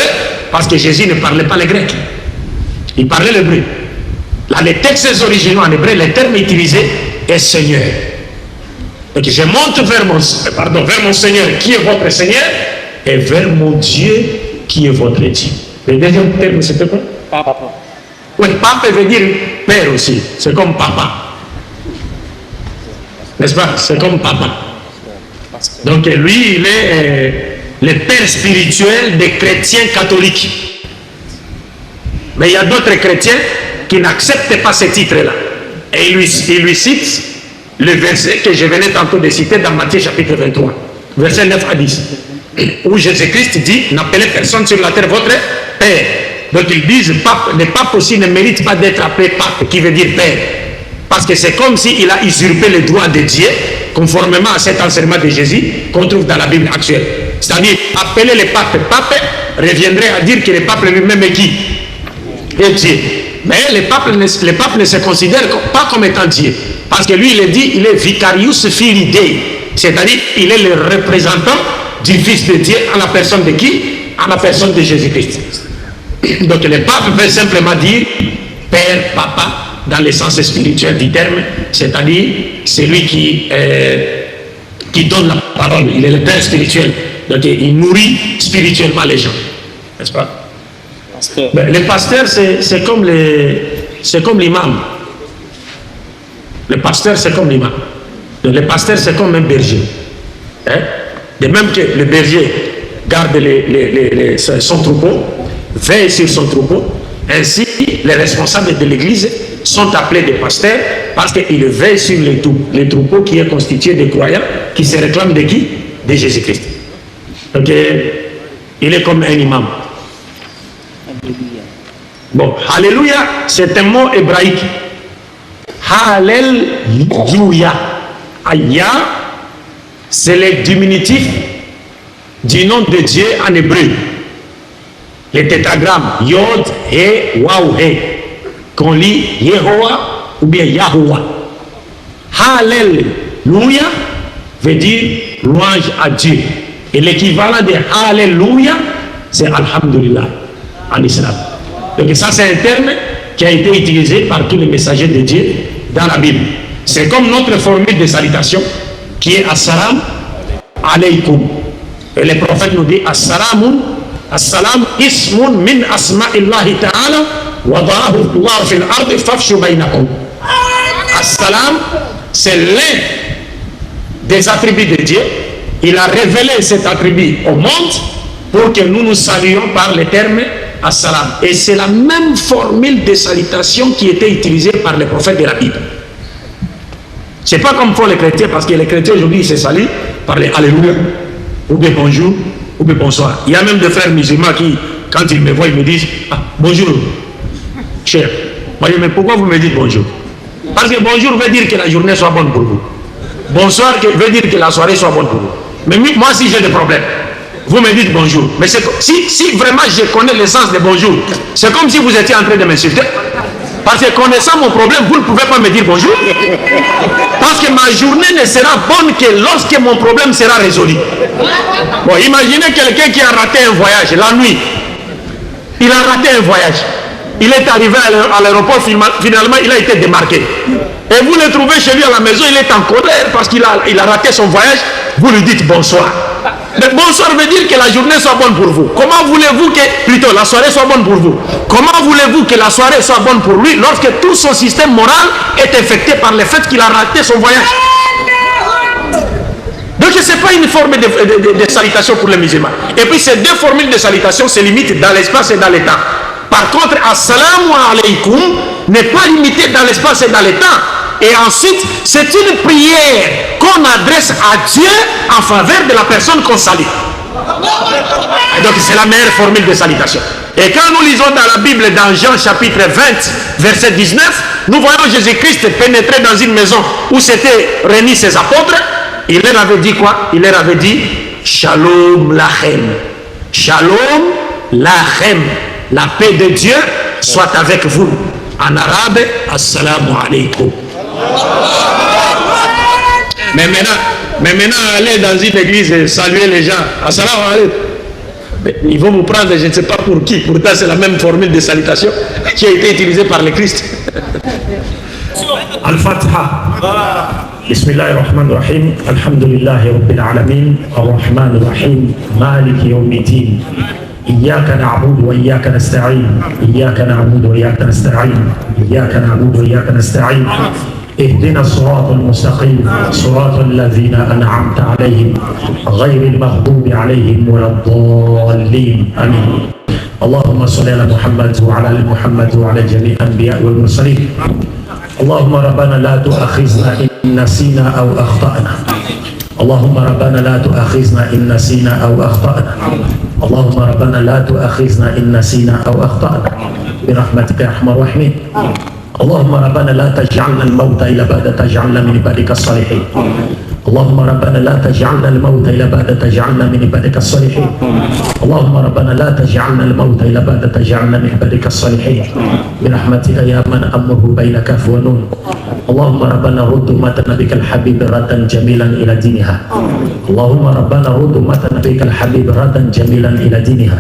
parce que Jésus ne parlait pas le grec, il parlait l'hébreu. Dans les textes originaux en hébreu, le terme utilisé est Seigneur. Donc je monte vers mon Seigneur qui est votre Seigneur, et vers mon Dieu qui est votre Dieu. Le deuxième terme, c'était quoi? Papa. Oui, papa veut dire père aussi. C'est comme papa. N'est-ce pas? C'est comme papa. Donc lui, il est le père spirituel des chrétiens catholiques. Mais il y a d'autres chrétiens qui n'acceptent pas ce titre-là. Et il lui cite le verset que je venais tantôt de citer dans Matthieu chapitre 23, verset 9 à 10, où Jésus-Christ dit, n'appelez personne sur la terre votre Père. Donc ils disent, le pape aussi ne mérite pas d'être appelé pape, qui veut dire Père. Parce que c'est comme s'il a usurpé le droit de Dieu, conformément à cet enseignement de Jésus qu'on trouve dans la Bible actuelle. C'est-à-dire, appeler le pape pape reviendrait à dire que le pape lui-même est qui? Est Dieu. Mais le pape ne se considère pas comme étant Dieu. Parce que lui, il est dit, il est vicarius filii Dei. C'est-à-dire, il est le représentant du Fils de Dieu en la personne de qui? En la personne de Jésus-Christ. Donc le pape veut simplement dire Père, Papa, dans le sens spirituel du terme, c'est-à-dire celui qui donne la parole. Il est le Père spirituel. Donc il nourrit spirituellement les gens. N'est-ce pas? Ben, le pasteur, c'est comme l'imam. Le pasteur, c'est comme l'imam. Le pasteur, c'est comme un berger. Hein? De même que le berger garde son troupeau, veille sur son troupeau, ainsi les responsables de l'église sont appelés des pasteurs parce qu'ils veillent sur les troupeaux qui est constitué de croyants qui se réclament de qui? De Jésus-Christ. Donc il est comme un imam. Bon, Alléluia, c'est un mot hébraïque. Alléluia. Aya, c'est le diminutif du nom de Dieu en hébreu. Le tétragramme Yod, He, Waw, He, qu'on lit Yehowa ou bien Yahoua. Alléluia veut dire louange à Dieu. Et l'équivalent de Alléluia, c'est Alhamdulillah en islam. Donc ça, c'est un terme qui a été utilisé par tous les messagers de Dieu dans la Bible. C'est comme notre formule de salutation qui est Assalam alaykum. Et le prophète nous dit Assalam ismun min asma'illahi ta'ala wa da'ahu Allah fil ardi fafshu baynakum. Assalam, c'est l'un des attributs de Dieu. Il a révélé cet attribut au monde pour que nous nous saluions par le terme Assalam. Et c'est la même formule de salutation qui était utilisée par les prophètes de la Bible. C'est pas comme pour les chrétiens, parce que les chrétiens aujourd'hui ils se saluent par les Alléluia, ou bien bonjour, ou bien bonsoir. Il y a même des frères musulmans qui, quand ils me voient, ils me disent bonjour, cher. Moi je dis, mais pourquoi vous me dites bonjour? Parce que bonjour veut dire que la journée soit bonne pour vous. Bonsoir veut dire que la soirée soit bonne pour vous. Mais moi, si j'ai des problèmes, vous me dites bonjour. Mais si vraiment je connais le sens de bonjour, c'est comme si vous étiez en train de m'insulter. Parce que connaissant mon problème, vous ne pouvez pas me dire bonjour. Parce que ma journée ne sera bonne que lorsque mon problème sera résolu. Bon, imaginez quelqu'un qui a raté un voyage la nuit. Il a raté un voyage. Il est arrivé à l'aéroport, finalement il a été démarqué. Et vous le trouvez chez lui à la maison, il est en colère parce qu'il a raté son voyage. Vous lui dites bonsoir. Le bonsoir veut dire que la journée soit bonne pour vous. Comment voulez-vous que, plutôt, la soirée soit bonne pour vous? Comment voulez-vous que la soirée soit bonne pour lui lorsque tout son système moral est infecté par le fait qu'il a raté son voyage? Donc ce n'est pas une forme de salutation pour les musulmans. Et puis ces deux formules de salutation se limitent dans l'espace et dans le temps. Par contre, assalamu alaikum n'est pas limité dans l'espace et dans le temps. Et ensuite, c'est une prière qu'on adresse à Dieu en faveur de la personne qu'on salue. Donc c'est la meilleure formule de salutation. Et quand nous lisons dans la Bible, dans Jean chapitre 20, verset 19, nous voyons Jésus-Christ pénétrer dans une maison où s'étaient réunis ses apôtres. Il leur avait dit quoi? Il leur avait dit Shalom lachem. Shalom lachem. La paix de Dieu soit avec vous. En arabe, assalamu alaikum. Mais maintenant, aller dans une église et saluer les gens, assalamu alaikum. Ils vont vous prendre, je ne sais pas pour qui. Pourtant, c'est la même formule de salutation qui a été utilisée par le Christ. Al-Fatiha. بسم الله الرحمن الرحيم الحمد لله رب العالمين الرحمن الرحيم مالك يوم الدين إياك نعبد وإياك نستعين إياك نعبد وإياك نستعين إياك نعبد وإياك نستعين اهدنا الصراط المستقيم صراط الذين أنعمت عليهم غير المغضوب عليهم ولا الضالين آمين. اللهم صل على محمد وعلى آل محمد وعلى جميع الأنبياء والمرسلين. اللهم ربنا لا تؤاخذنا إن نسينا أو أخطأنا. اللهم ربنا لا تؤاخذنا إن نسينا أو أخطأنا. اللهم ربنا لا تؤاخذنا إن نسينا أو أخطأنا برحمتك يا أرحم الراحمين. اللهم ربنا لا تجعلنا الموت إلا بعد تجعلنا من عبادك الصالحين. اللهم ربنا لا تجعلنا الموت إلا بعد تجعلنا من عبادك الصالحين. اللهم ربنا لا تجعلنا الموت إلا بعد تجعلنا من عبادك الصالحين برحمتك يا من أمره بين كاف ونون. اللهم ربنا رد أمة نبيك الحبيب ردا جميلا إلى دينها. اللهم ربنا رد أمة نبيك الحبيب ردا جميلا إلى دينها.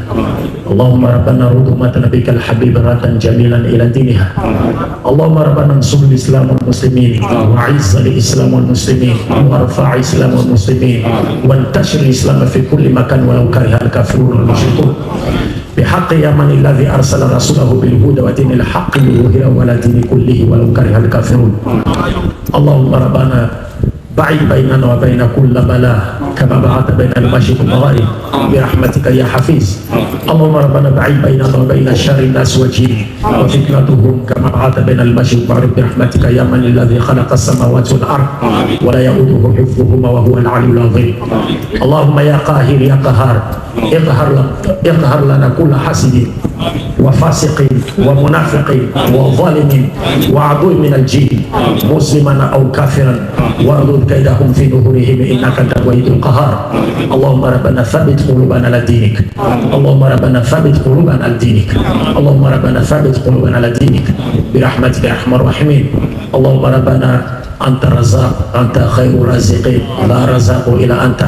اللهم ربنا رد أمة نبيك الحبيب ردا جميلا إلى دينها. اللهم ربنا انصر الإسلام والمسلمين وأعز الإسلام والمسلمين وارفع الإسلام والمسلمين وانتشر الإسلام في كل مكان ولو كره الكافرون والمشركون بحق يا من الذي أرسل رسوله بالهدى ودين الحق ليظهره على دين كله ولو كره الكافرون. اللهم ربنا بعيد بيننا وبين كل بلاء كما بعث بين المشرق والمغرب برحمتك يا حفيظ. اللهم ربنا بعيد بيننا وبين شر الناس والجن وفتنتهم كما بعث بين المشرق والمغرب برحمتك يا من الذي خلق السماوات والارض ولا يؤوده حفظهما وهو العلي العظيم. اللهم يا قاهر يا قهار اقهر لنا كل حاسد وفاسق ومنافق وظالم وعدو من الجن مسلما او كافرا واردد كيدهم في ظهورهم انك انت الوحيد القهار. اللهم ربنا ثبت قلوبنا على دينك. اللهم ربنا ثبت قلوبنا على دينك. اللهم ربنا ثبت قلوبنا على دينك برحمتك يا ارحم الراحمين. اللهم ربنا انت الرزاق انت خير الرازقين لا رزاق الا انت.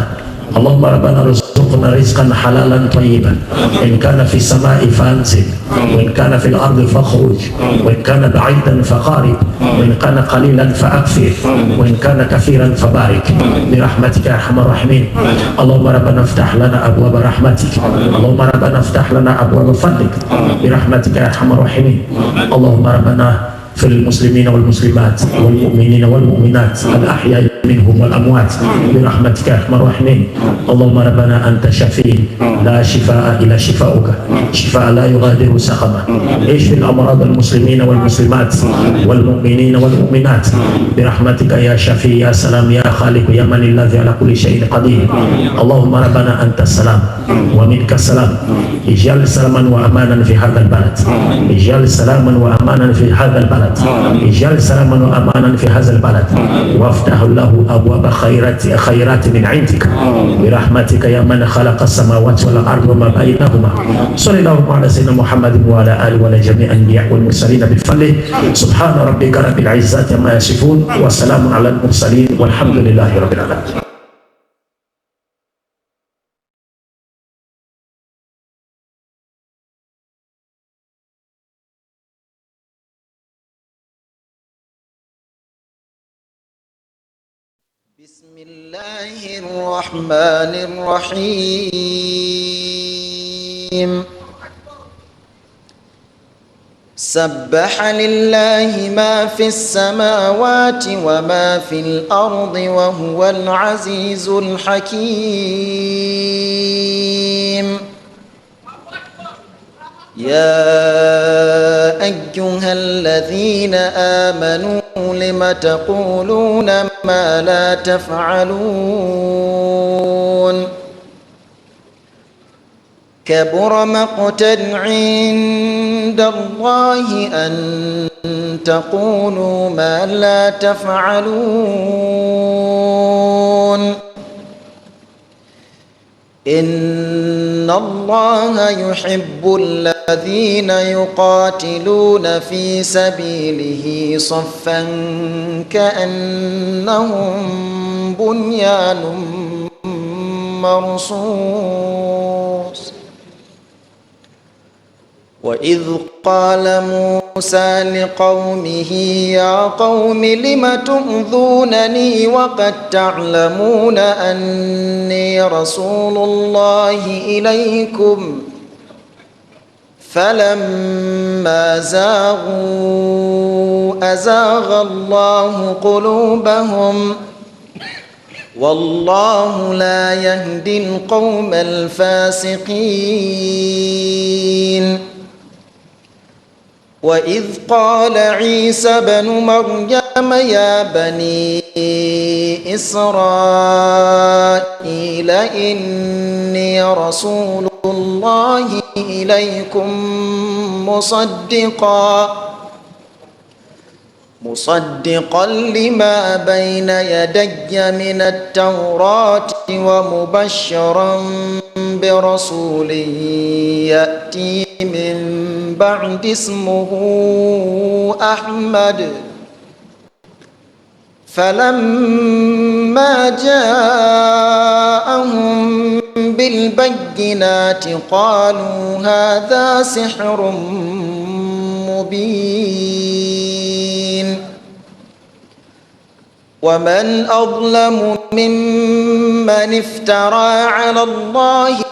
اللهم ربنا ارزقنا رزقا حلالا طيبا ان كان في السماء فانزل وان كان في الارض فاخرج وان كان بعيدا فقارب وان كان قليلا فاكثر وان كان كثيرا فبارك برحمتك يا ارحم الراحمين. اللهم ربنا افتح لنا ابواب رحمتك. اللهم ربنا افتح لنا ابواب فضلك برحمتك يا ارحم الراحمين. اللهم ربنا في المسلمين والمسلمات والمؤمنين والمؤمنات الأحياء منهم والأموات برحمتك يا أرحم الراحمين. اللهم ربنا أنت شفيع لا شفاء إلا شفاؤك شفاء لا يغادر سقما. اشف الأمراض المسلمين والمسلمات والمؤمنين والمؤمنات برحمتك يا شفيع يا سلام يا خالق يا من الذي على كل شيء قدير. اللهم ربنا أنت السلام ومنك السلام. اجعل سلاما وأمانا في هذا البلد. اجعل سلاما وأمانا في هذا البلد. اجعل سلاما وأمانا في هذا البلد وافتح له أبواب خيرات من عندك برحمتك يا من خلق السماوات والأرض وما بينهما. صلى الله على سيدنا محمد وعلى آله وعلى جميع الأنبياء والمرسلين بفضله. سبحان ربك رب العزة عما يصفون وسلام على المرسلين والحمد لله رب العالمين. بسم الله الرحمن الرحيم سبح لله ما في السماوات وما في الأرض وهو العزيز الحكيم يا أيها الذين آمنوا لم تقولون ما لا تفعلون كبر مقتا عند الله أن تقولوا ما لا تفعلون إن الله يحب الذين يقاتلون في سبيله صفا كأنهم بنيان مرصوص وإذ قال موسى لقومه يا قوم لم تؤذونني وقد تعلمون أني رسول الله إليكم فلما زاغوا أزاغ الله قلوبهم والله لا يهدي القوم الفاسقين وإذ قال عيسى بن مريم يا بني إسرائيل إني رسول الله إليكم مصدقا لما بين يدي من التوراة ومبشرا برسول يأتي من بعد اسمه أحمد فلما جاءهم بالبينات قالوا هذا سحر مبين ومن أظلم ممن افترى على الله